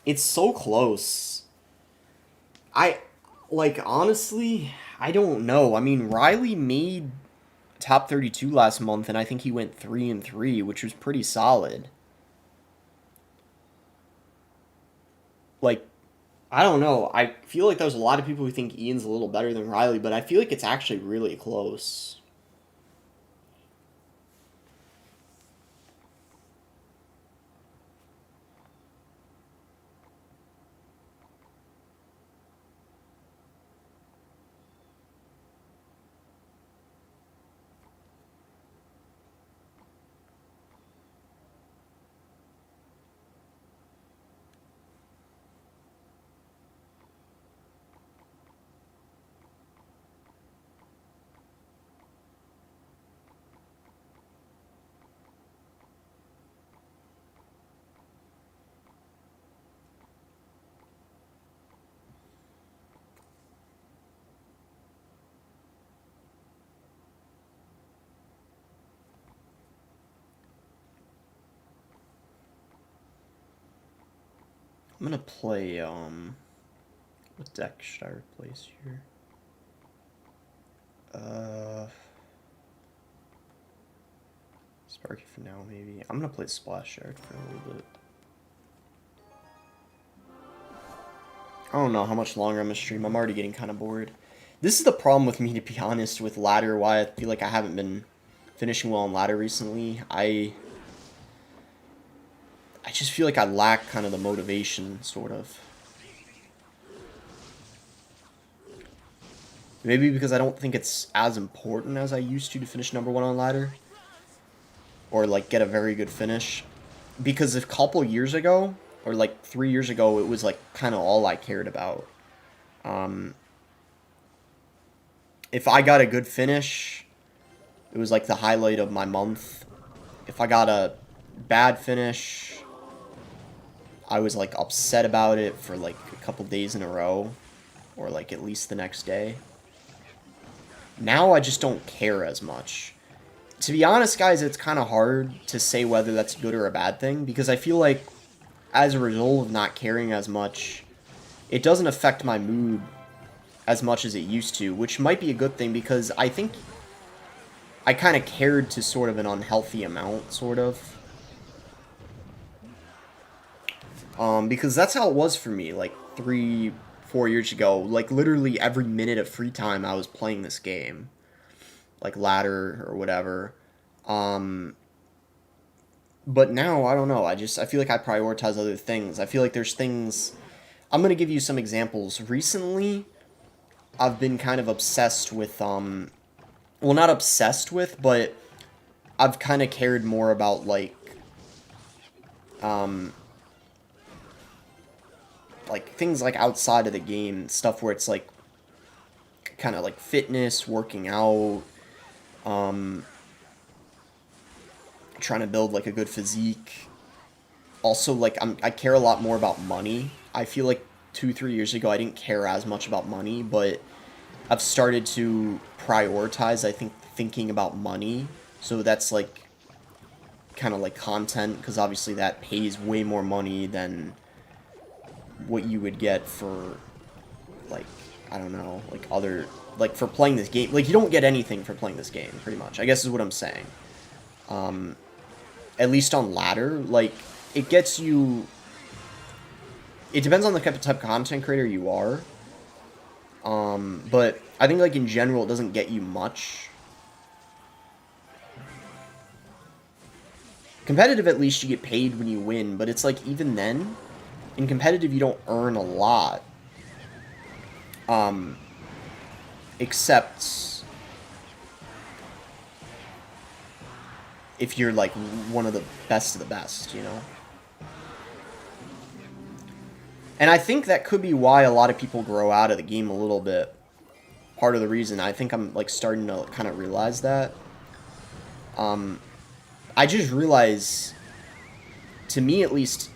It's so close. Honestly, I don't know. I mean, Riley made top 32 last month, and I think he went 3-3, which was pretty solid. Like, I don't know. I feel like there's a lot of people who think Ian's a little better than Riley, but I feel like it's actually really close. I'm gonna play, what deck should I replace here? Sparky for now, maybe. I'm gonna play Splash Yard for a little bit. I don't know how much longer I'm gonna stream. I'm already getting kind of bored. This is the problem with me, to be honest, with ladder, why I feel like I haven't been finishing well on ladder recently. I just feel like I lack kind of the motivation, sort of. Maybe because I don't think it's as important as I used to finish #1 on ladder. Or, like, get a very good finish. Because a couple years ago, or, like, 3 years ago, it was, like, kind of all I cared about. If I got a good finish, it was, like, the highlight of my month. If I got a bad finish, I was, like, upset about it for, like, a couple days in a row. Or, like, at least the next day. Now I just don't care as much. To be honest, guys, it's kind of hard to say whether that's good or a bad thing, because I feel like, as a result of not caring as much, it doesn't affect my mood as much as it used to, which might be a good thing, because I think I kind of cared to sort of an unhealthy amount, sort of. Because that's how it was for me, like, 3-4 years ago. Like, literally every minute of free time I was playing this game. Like, ladder or whatever. But now, I don't know, I feel like I prioritize other things. I feel like there's things... I'm gonna give you some examples. Recently, I've been kind of obsessed with, well, not obsessed with, but I've kind of cared more about, like things like outside of the game, stuff where it's like kind of like fitness, working out, trying to build like a good physique. Also, like, I care a lot more about money. I feel like 2-3 years ago I didn't care as much about money, but I've started to prioritize, I think, thinking about money. So that's like kind of like content, because obviously that pays way more money than what you would get for, like, I don't know, like other, like, for playing this game. Like, you don't get anything for playing this game, pretty much, I guess is what I'm saying. At least on ladder, like, it gets you, it depends on the type of content creator you are. But I think, like, in general, it doesn't get you much. Competitive, at least, you get paid when you win, but it's like, even then, in competitive, you don't earn a lot. Except if you're, like, one of the best of the best, you know? And I think that could be why a lot of people grow out of the game a little bit. Part of the reason. I think I'm, like, starting to kind of realize that. I just realize, to me at least,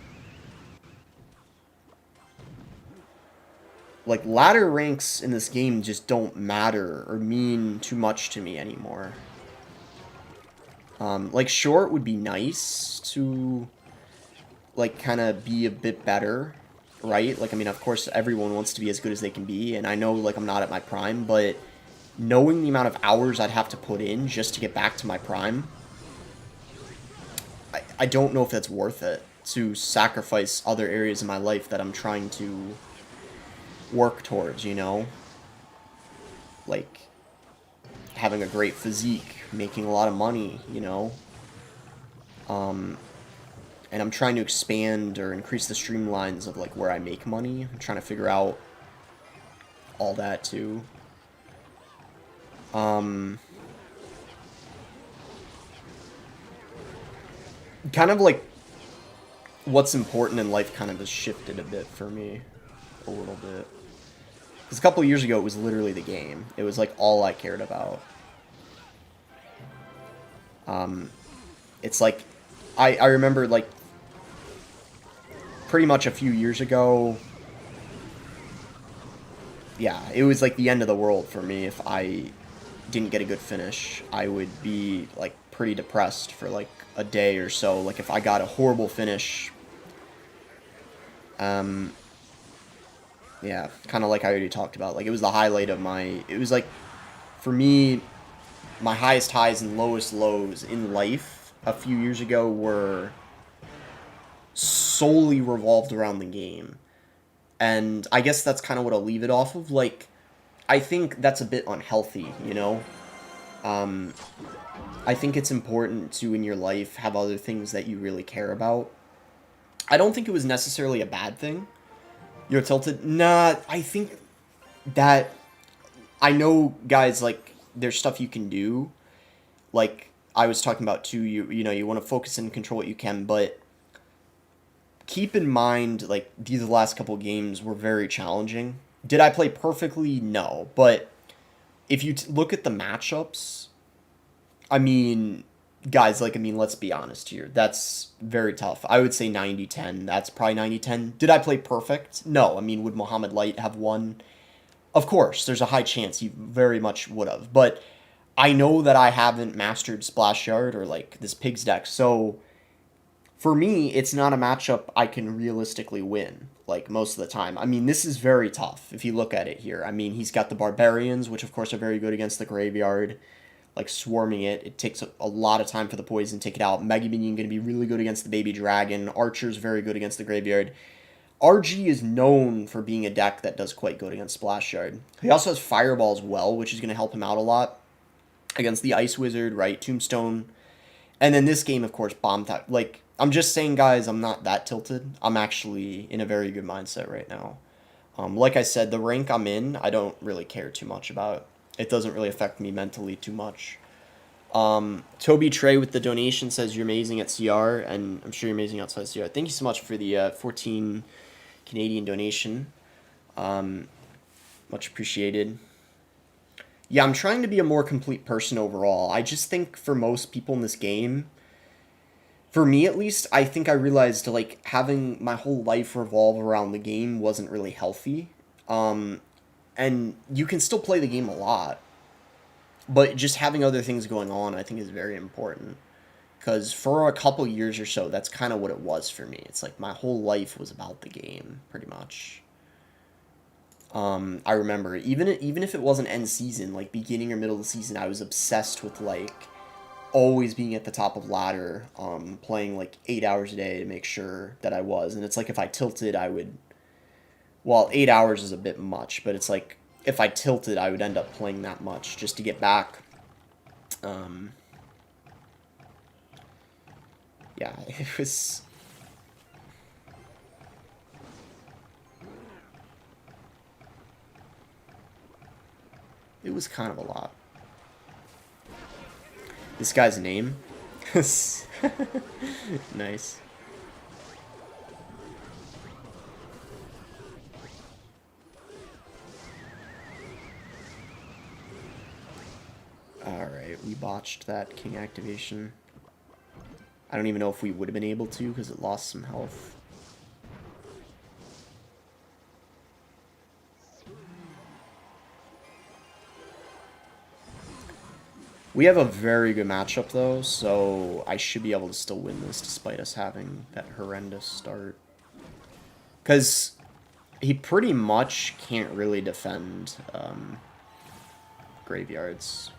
like, ladder ranks in this game just don't matter or mean too much to me anymore. Like, short would be nice to, like, kind of be a bit better, right? Like, I mean, of course, everyone wants to be as good as they can be, and I know, like, I'm not at my prime, but knowing the amount of hours I'd have to put in just to get back to my prime, I don't know if that's worth it, to sacrifice other areas of my life that I'm trying to work towards, you know? Like, having a great physique, making a lot of money, you know? And I'm trying to expand or increase the streamlines of, like, where I make money. I'm trying to figure out all that, too. Kind of, like, what's important in life kind of has shifted a bit for me. A little bit. Because a couple years ago, it was literally the game. It was, like, all I cared about. It's like, I remember, like, pretty much a few years ago, yeah, it was, like, the end of the world for me if I didn't get a good finish. I would be, like, pretty depressed for, like, a day or so. Like, if I got a horrible finish, yeah, kind of like I already talked about. Like, it was the highlight of my, it was, like, for me, my highest highs and lowest lows in life a few years ago were solely revolved around the game. And I guess that's kind of what I'll leave it off of. Like, I think that's a bit unhealthy, you know? I think it's important to, in your life, have other things that you really care about. I don't think it was necessarily a bad thing. You're tilted? Nah, I think that... I know, guys, like, there's stuff you can do. Like, I was talking about, too, you know, you want to focus and control what you can, but keep in mind, like, these last couple games were very challenging. Did I play perfectly? No. But if you look at the matchups, I mean, guys, like, I mean, let's be honest here. That's very tough. I would say 90-10. That's probably 90-10. Did I play perfect? No. I mean, would Muhammad Light have won? Of course, there's a high chance he very much would have. But I know that I haven't mastered Splash Yard or, like, this Pigs deck, so for me, it's not a matchup I can realistically win, like, most of the time. I mean, this is very tough, if you look at it here. I mean, he's got the Barbarians, which, of course, are very good against the Graveyard. Like, swarming it. It takes a lot of time for the poison to take it out. Mega Minion going to be really good against the Baby Dragon. Archer's very good against the Graveyard. RG is known for being a deck that does quite good against Splash Yard. He also has Fireball as well, which is going to help him out a lot against the Ice Wizard, right? Tombstone. And then this game, of course, Bomb Type. Like, I'm just saying, guys, I'm not that tilted. I'm actually in a very good mindset right now. Like I said, the rank I'm in, I don't really care too much about. It doesn't really affect me mentally too much. Toby Trey with the donation says you're amazing at CR, and I'm sure you're amazing outside CR. Thank you so much for the 14 Canadian donation. Much appreciated. Yeah, I'm trying to be a more complete person overall. I just think for most people in this game, for me at least, I think I realized, like, having my whole life revolve around the game wasn't really healthy. And you can still play the game a lot, but just having other things going on, I think, is very important. Because for a couple years or so, that's kind of what it was for me. It's like my whole life was about the game, pretty much. I remember, even if it wasn't end season, like beginning or middle of the season, I was obsessed with, like, always being at the top of ladder, playing like 8 hours a day to make sure that I was. And it's like if I tilted, I would... Well, 8 hours is a bit much, but it's like if I tilted, I would end up playing that much just to get back. Yeah, it was... It was kind of a lot. This guy's name? Nice. Alright, we botched that king activation. I don't even know if we would have been able to because it lost some health. We have a very good matchup, though, so I should be able to still win this despite us having that horrendous start. Because he pretty much can't really defend graveyards.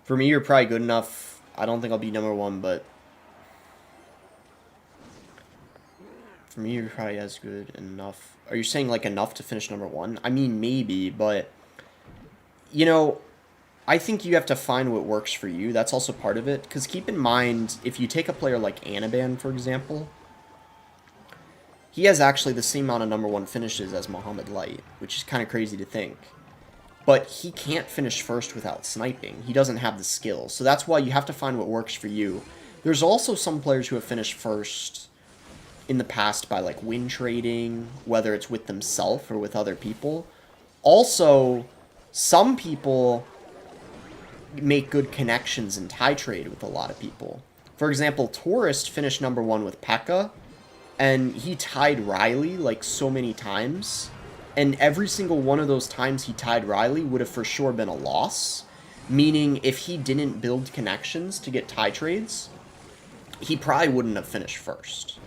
For me, you're probably good enough. I don't think I'll be #1, but for me, you're probably as good enough. Are you saying, like, enough to finish #1? I mean, maybe, but, you know, I think you have to find what works for you. That's also part of it. Because keep in mind, if you take a player like Anaban, for example, he has actually the same amount of #1 finishes as Muhammad Light, which is kind of crazy to think. But he can't finish first without sniping. He doesn't have the skill. So that's why you have to find what works for you. There's also some players who have finished first in the past by, like, win trading, whether it's with themselves or with other people. Also, some people make good connections and tie trade with a lot of people. For example, Tourist finished #1 with P.E.K.K.A, and he tied Riley, like, so many times. And every single one of those times he tied Riley would have for sure been a loss. Meaning, if he didn't build connections to get tie trades, he probably wouldn't have finished first.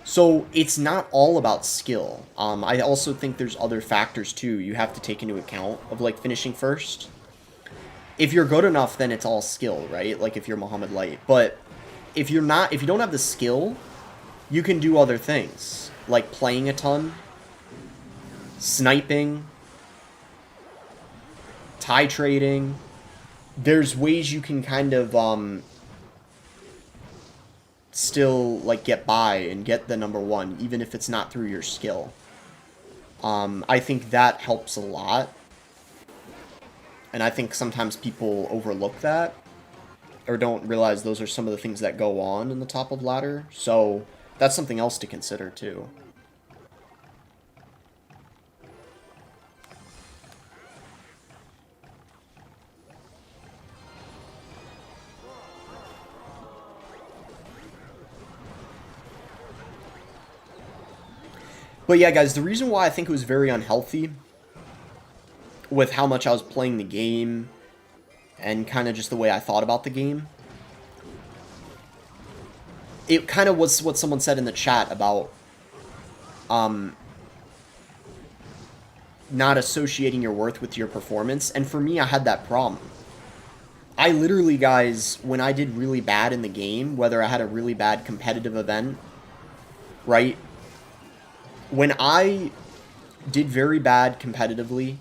So it's not all about skill. I also think there's other factors too you have to take into account of like finishing first. If you're good enough, then it's all skill, right? Like if you're Muhammad Light. But if you're not, if you don't have the skill, you can do other things like playing a ton, sniping, tie trading. There's ways you can kind of still like get by and get the number one, even if it's not through your skill. I think that helps a lot, and I think sometimes people overlook that or don't realize those are some of the things that go on in the top of ladder. So that's something else to consider too. But yeah, guys, the reason why I think it was very unhealthy with how much I was playing the game and kind of just the way I thought about the game, it kind of was what someone said in the chat about not associating your worth with your performance. And for me, I had that problem. I literally, guys, when I did really bad in the game, whether I had a really bad competitive event, right? When I did very bad competitively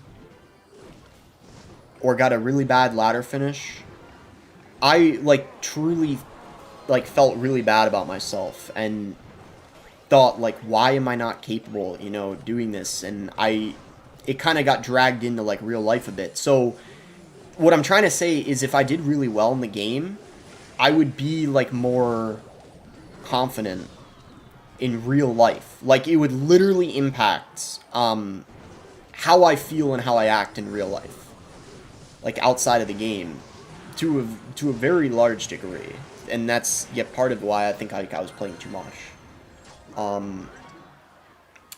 or got a really bad ladder finish, I, like, truly, like, felt really bad about myself and thought, like, why am I not capable, you know, doing this? And it kind of got dragged into, like, real life a bit. So what I'm trying to say is if I did really well in the game, I would be, like, more confident in real life. Like, it would literally impact how I feel and how I act in real life. Like, outside of the game. To a very large degree. And that's, yeah, part of why I think I was playing too much. And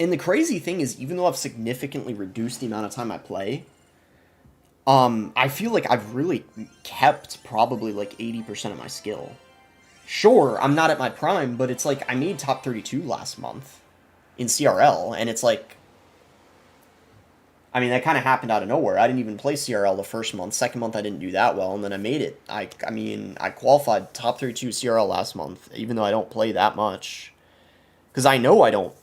the crazy thing is, even though I've significantly reduced the amount of time I play, I feel like I've really kept probably like 80% of my skill. Sure, I'm not at my prime, but it's like I made top 32 last month in CRL, and it's like, I mean, that kind of happened out of nowhere. I didn't even play CRL the first month. Second month, I didn't do that well, and then I made it. I mean, I qualified top 32 CRL last month, even though I don't play that much. Because I know I don't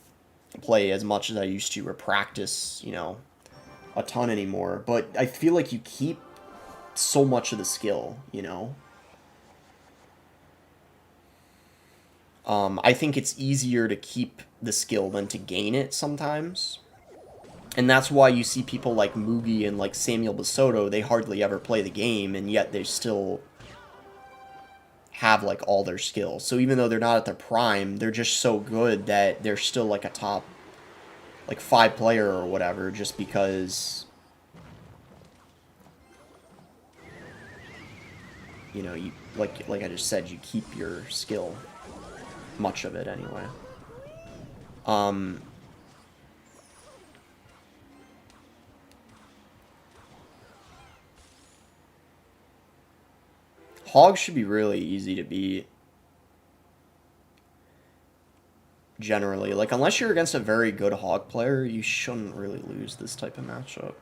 play as much as I used to or practice, you know, a ton anymore. But I feel like you keep so much of the skill, you know? I think it's easier to keep the skill than to gain it sometimes. And that's why you see people like Mugi and like Samuel Basoto, they hardly ever play the game, and yet they still have like all their skills. So even though they're not at their prime, they're just so good that they're still like a top like 5 player or whatever, just because, you know, you like I just said, you keep your skill, much of it anyway. Hog should be really easy to beat. Generally, like, unless you're against a very good Hog player, you shouldn't really lose this type of matchup.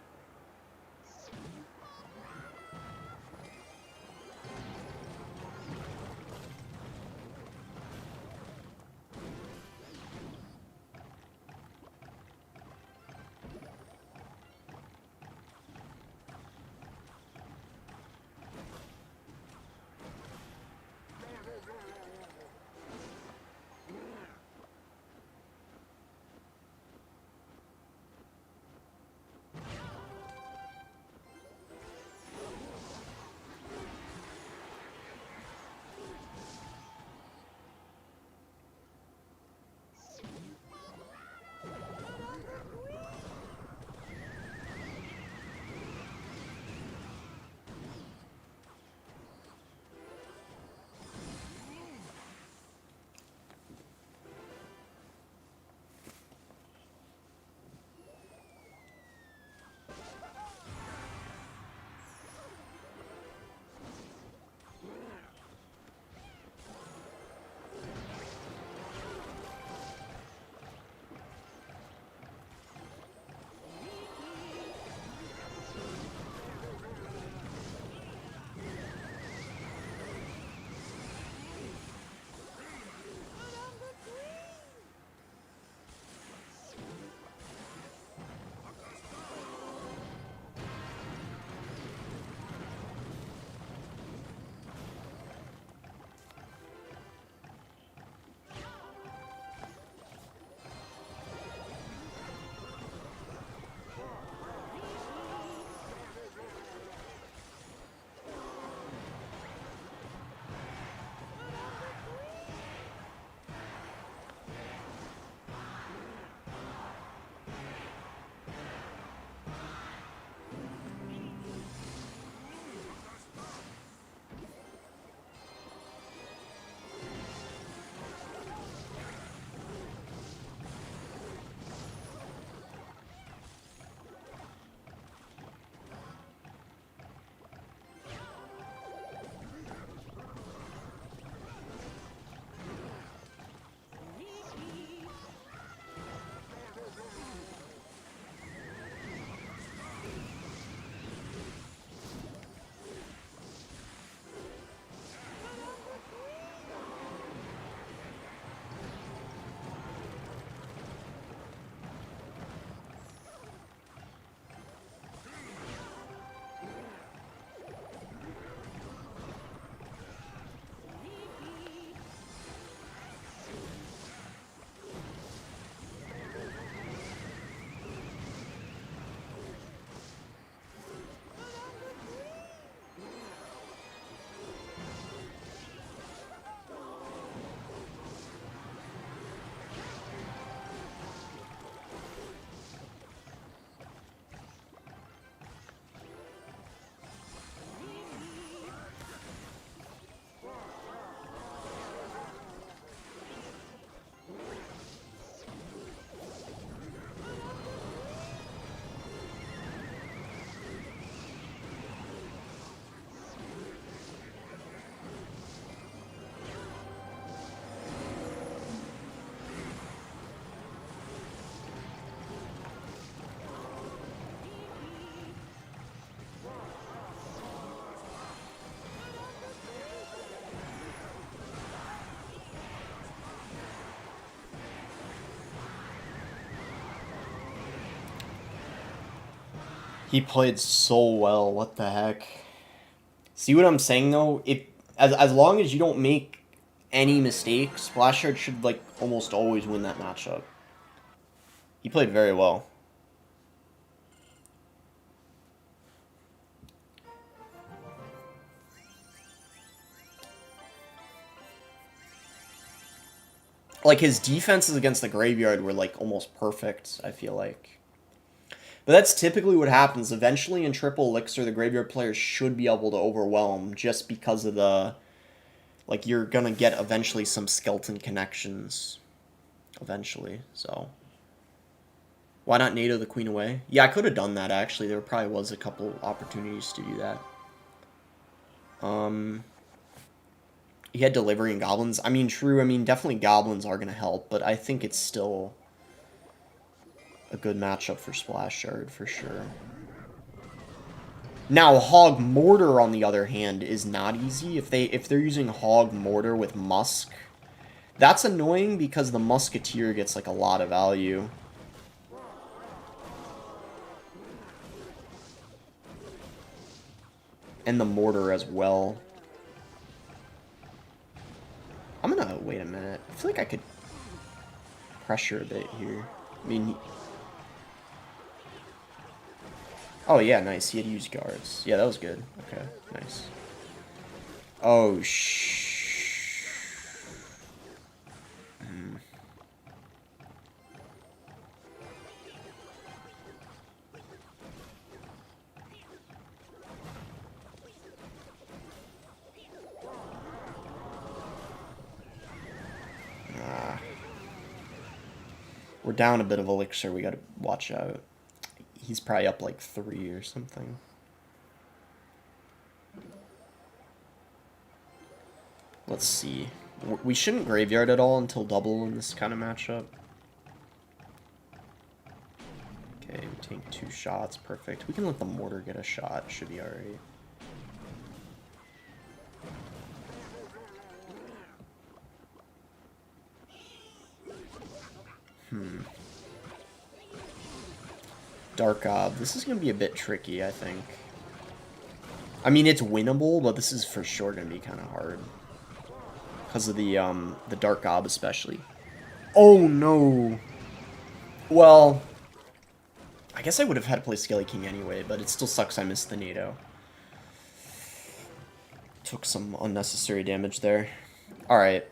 He played so well. What the heck? See what I'm saying though? If as long as you don't make any mistakes, Splashard should like almost always win that matchup. He played very well. Like his defenses against the graveyard were like almost perfect, I feel like. But that's typically what happens. Eventually in Triple Elixir, the graveyard players should be able to overwhelm just because of the... Like, you're gonna get eventually some skeleton connections. Eventually, so... Why not NATO the queen away? Yeah, I could have done that, actually. There probably was a couple opportunities to do that. He had delivery and goblins. I mean, true. I mean, definitely goblins are going to help, but I think it's still a good matchup for Splash Shard, for sure. Now, Hog Mortar, on the other hand, is not easy. If they're using Hog Mortar with Musk, that's annoying because the Musketeer gets, like, a lot of value. And the Mortar as well. I'm gonna... Wait a minute. I feel like I could pressure a bit here. I mean... Oh, yeah, nice. He had used guards. Yeah, that was good. Okay, nice. Oh, We're down a bit of elixir. We gotta watch out. He's probably up like 3 or something. Let's see. We shouldn't graveyard at all until double in this kind of matchup. Okay, we take 2 shots. Perfect. We can let the mortar get a shot. Should be alright. Dark Ob. This is going to be a bit tricky, I think. I mean, it's winnable, but this is for sure going to be kind of hard. Because of the Dark Ob especially. Oh, no. Well, I guess I would have had to play Skelly King anyway, but it still sucks I missed the NATO. Took some unnecessary damage there. Alright.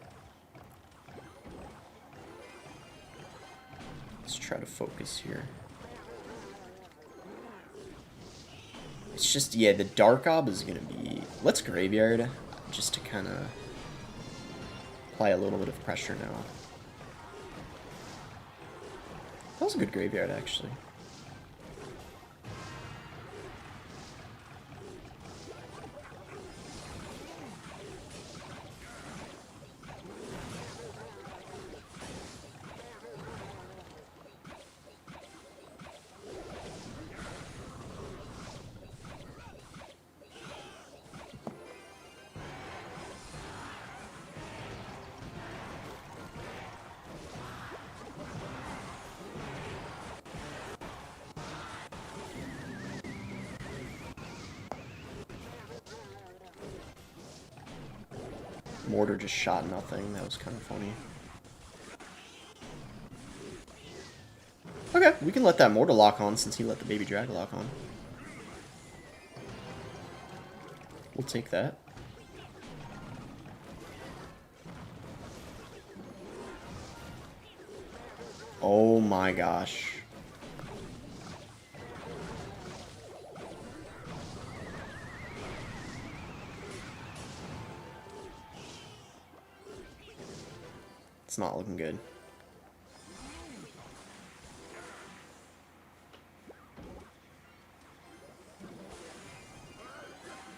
Let's try to focus here. It's just, yeah, the Dark Ob is going to be... Let's Graveyard, just to kind of apply a little bit of pressure now. That was a good Graveyard, actually. Mortar just shot nothing. That was kind of funny. Okay, we can let that Mortar lock on since he let the Baby Drag lock on. We'll take that. Oh my gosh. It's not looking good.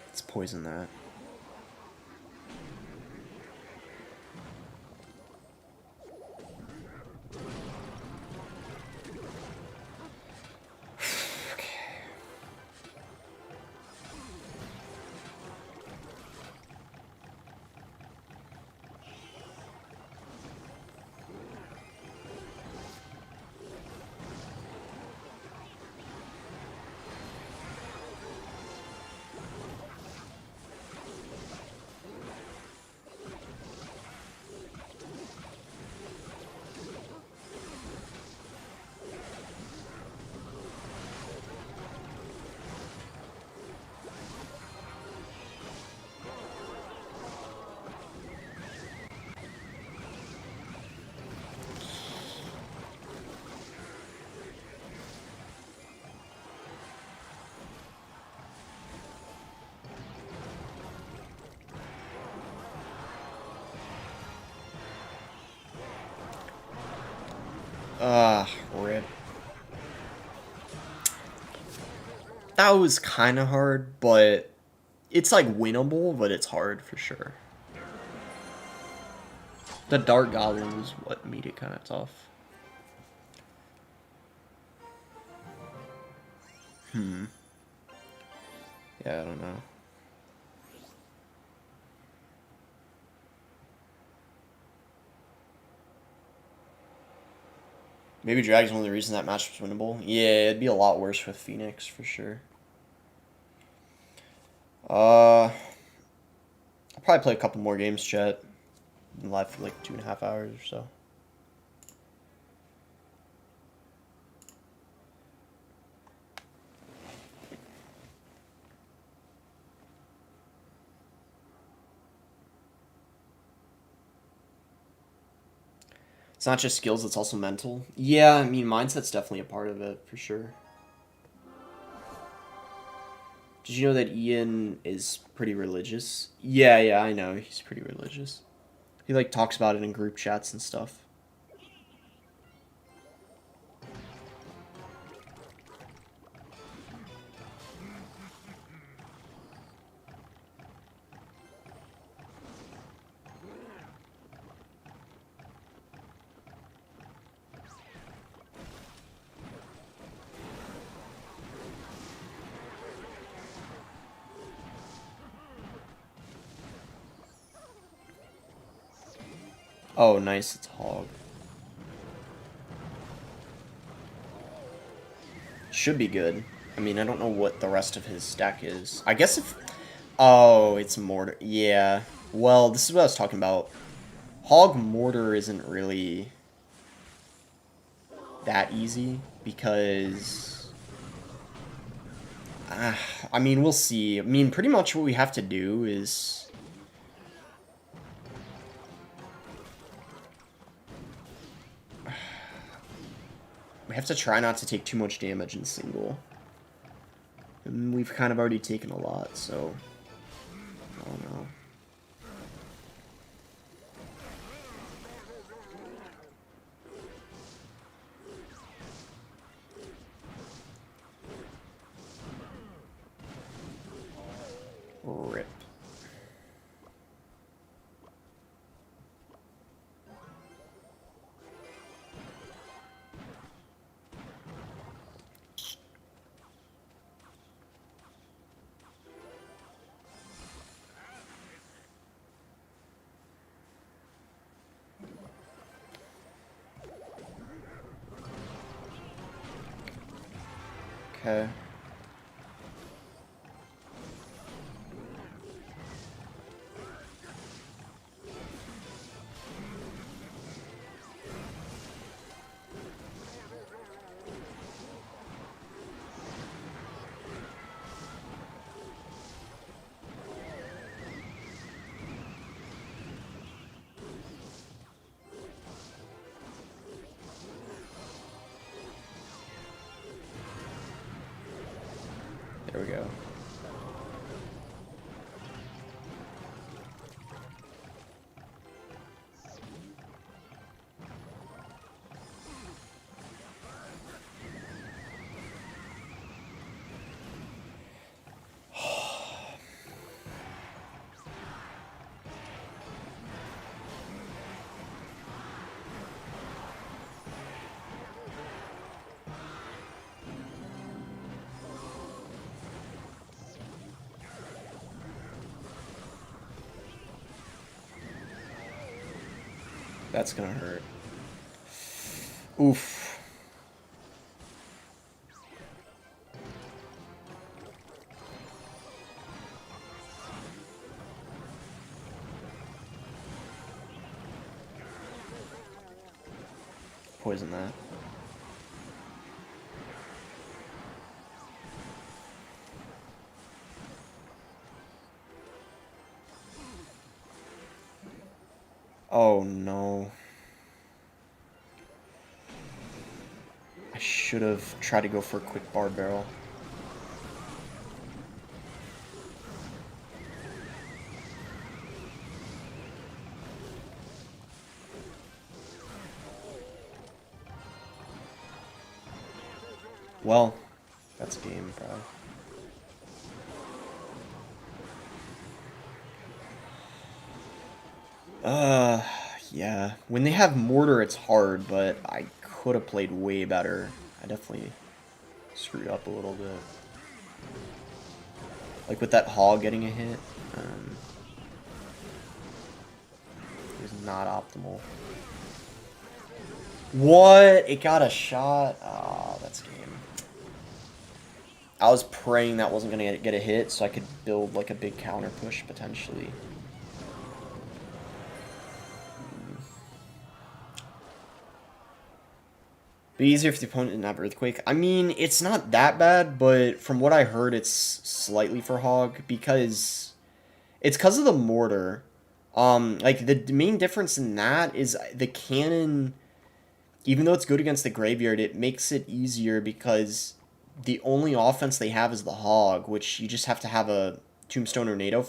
Let's poison that. Rip. That was kind of hard, but it's like winnable, but it's hard for sure. The Dark Goblin was what made it kind of tough. Yeah, I don't know. Maybe Drag's one of the reasons that match was winnable. Yeah, it'd be a lot worse with Phoenix for sure. I'll probably play a couple more games, chat. Been live for like 2.5 hours or so. It's not just skills, it's also mental. Yeah, I mean, mindset's definitely a part of it, for sure. Did you know that Ian is pretty religious? Yeah, I know. He's pretty religious. He, like, talks about it in group chats and stuff. Oh, nice. It's Hog. Should be good. I mean, I don't know what the rest of his stack is. I guess if... Oh, it's Mortar. Yeah. Well, this is what I was talking about. Hog Mortar isn't really that easy because... I mean, we'll see. I mean, pretty much what we have to do is... We have to try not to take too much damage in single. And we've kind of already taken a lot, so... I don't know. Rip. Okay. There we go. That's gonna hurt. Oof. Poison that. Oh no. I should have tried to go for a quick bar barrel. Well, that's game, probably. Yeah. When they have mortar, it's hard, but I could have played way better. I definitely screwed up a little bit. Like with that hog getting a hit, it was not optimal. What? It got a shot? Ah, that's game. I was praying that wasn't gonna get a hit, so I could build like a big counter push potentially. Be easier if the opponent didn't have Earthquake. I mean, it's not that bad, but from what I heard, it's slightly for Hog because it's because of the mortar. Like the main difference in that is the cannon. Even though it's good against the graveyard, it makes it easier because the only offense they have is the Hog, which you just have to have a Tombstone or NATO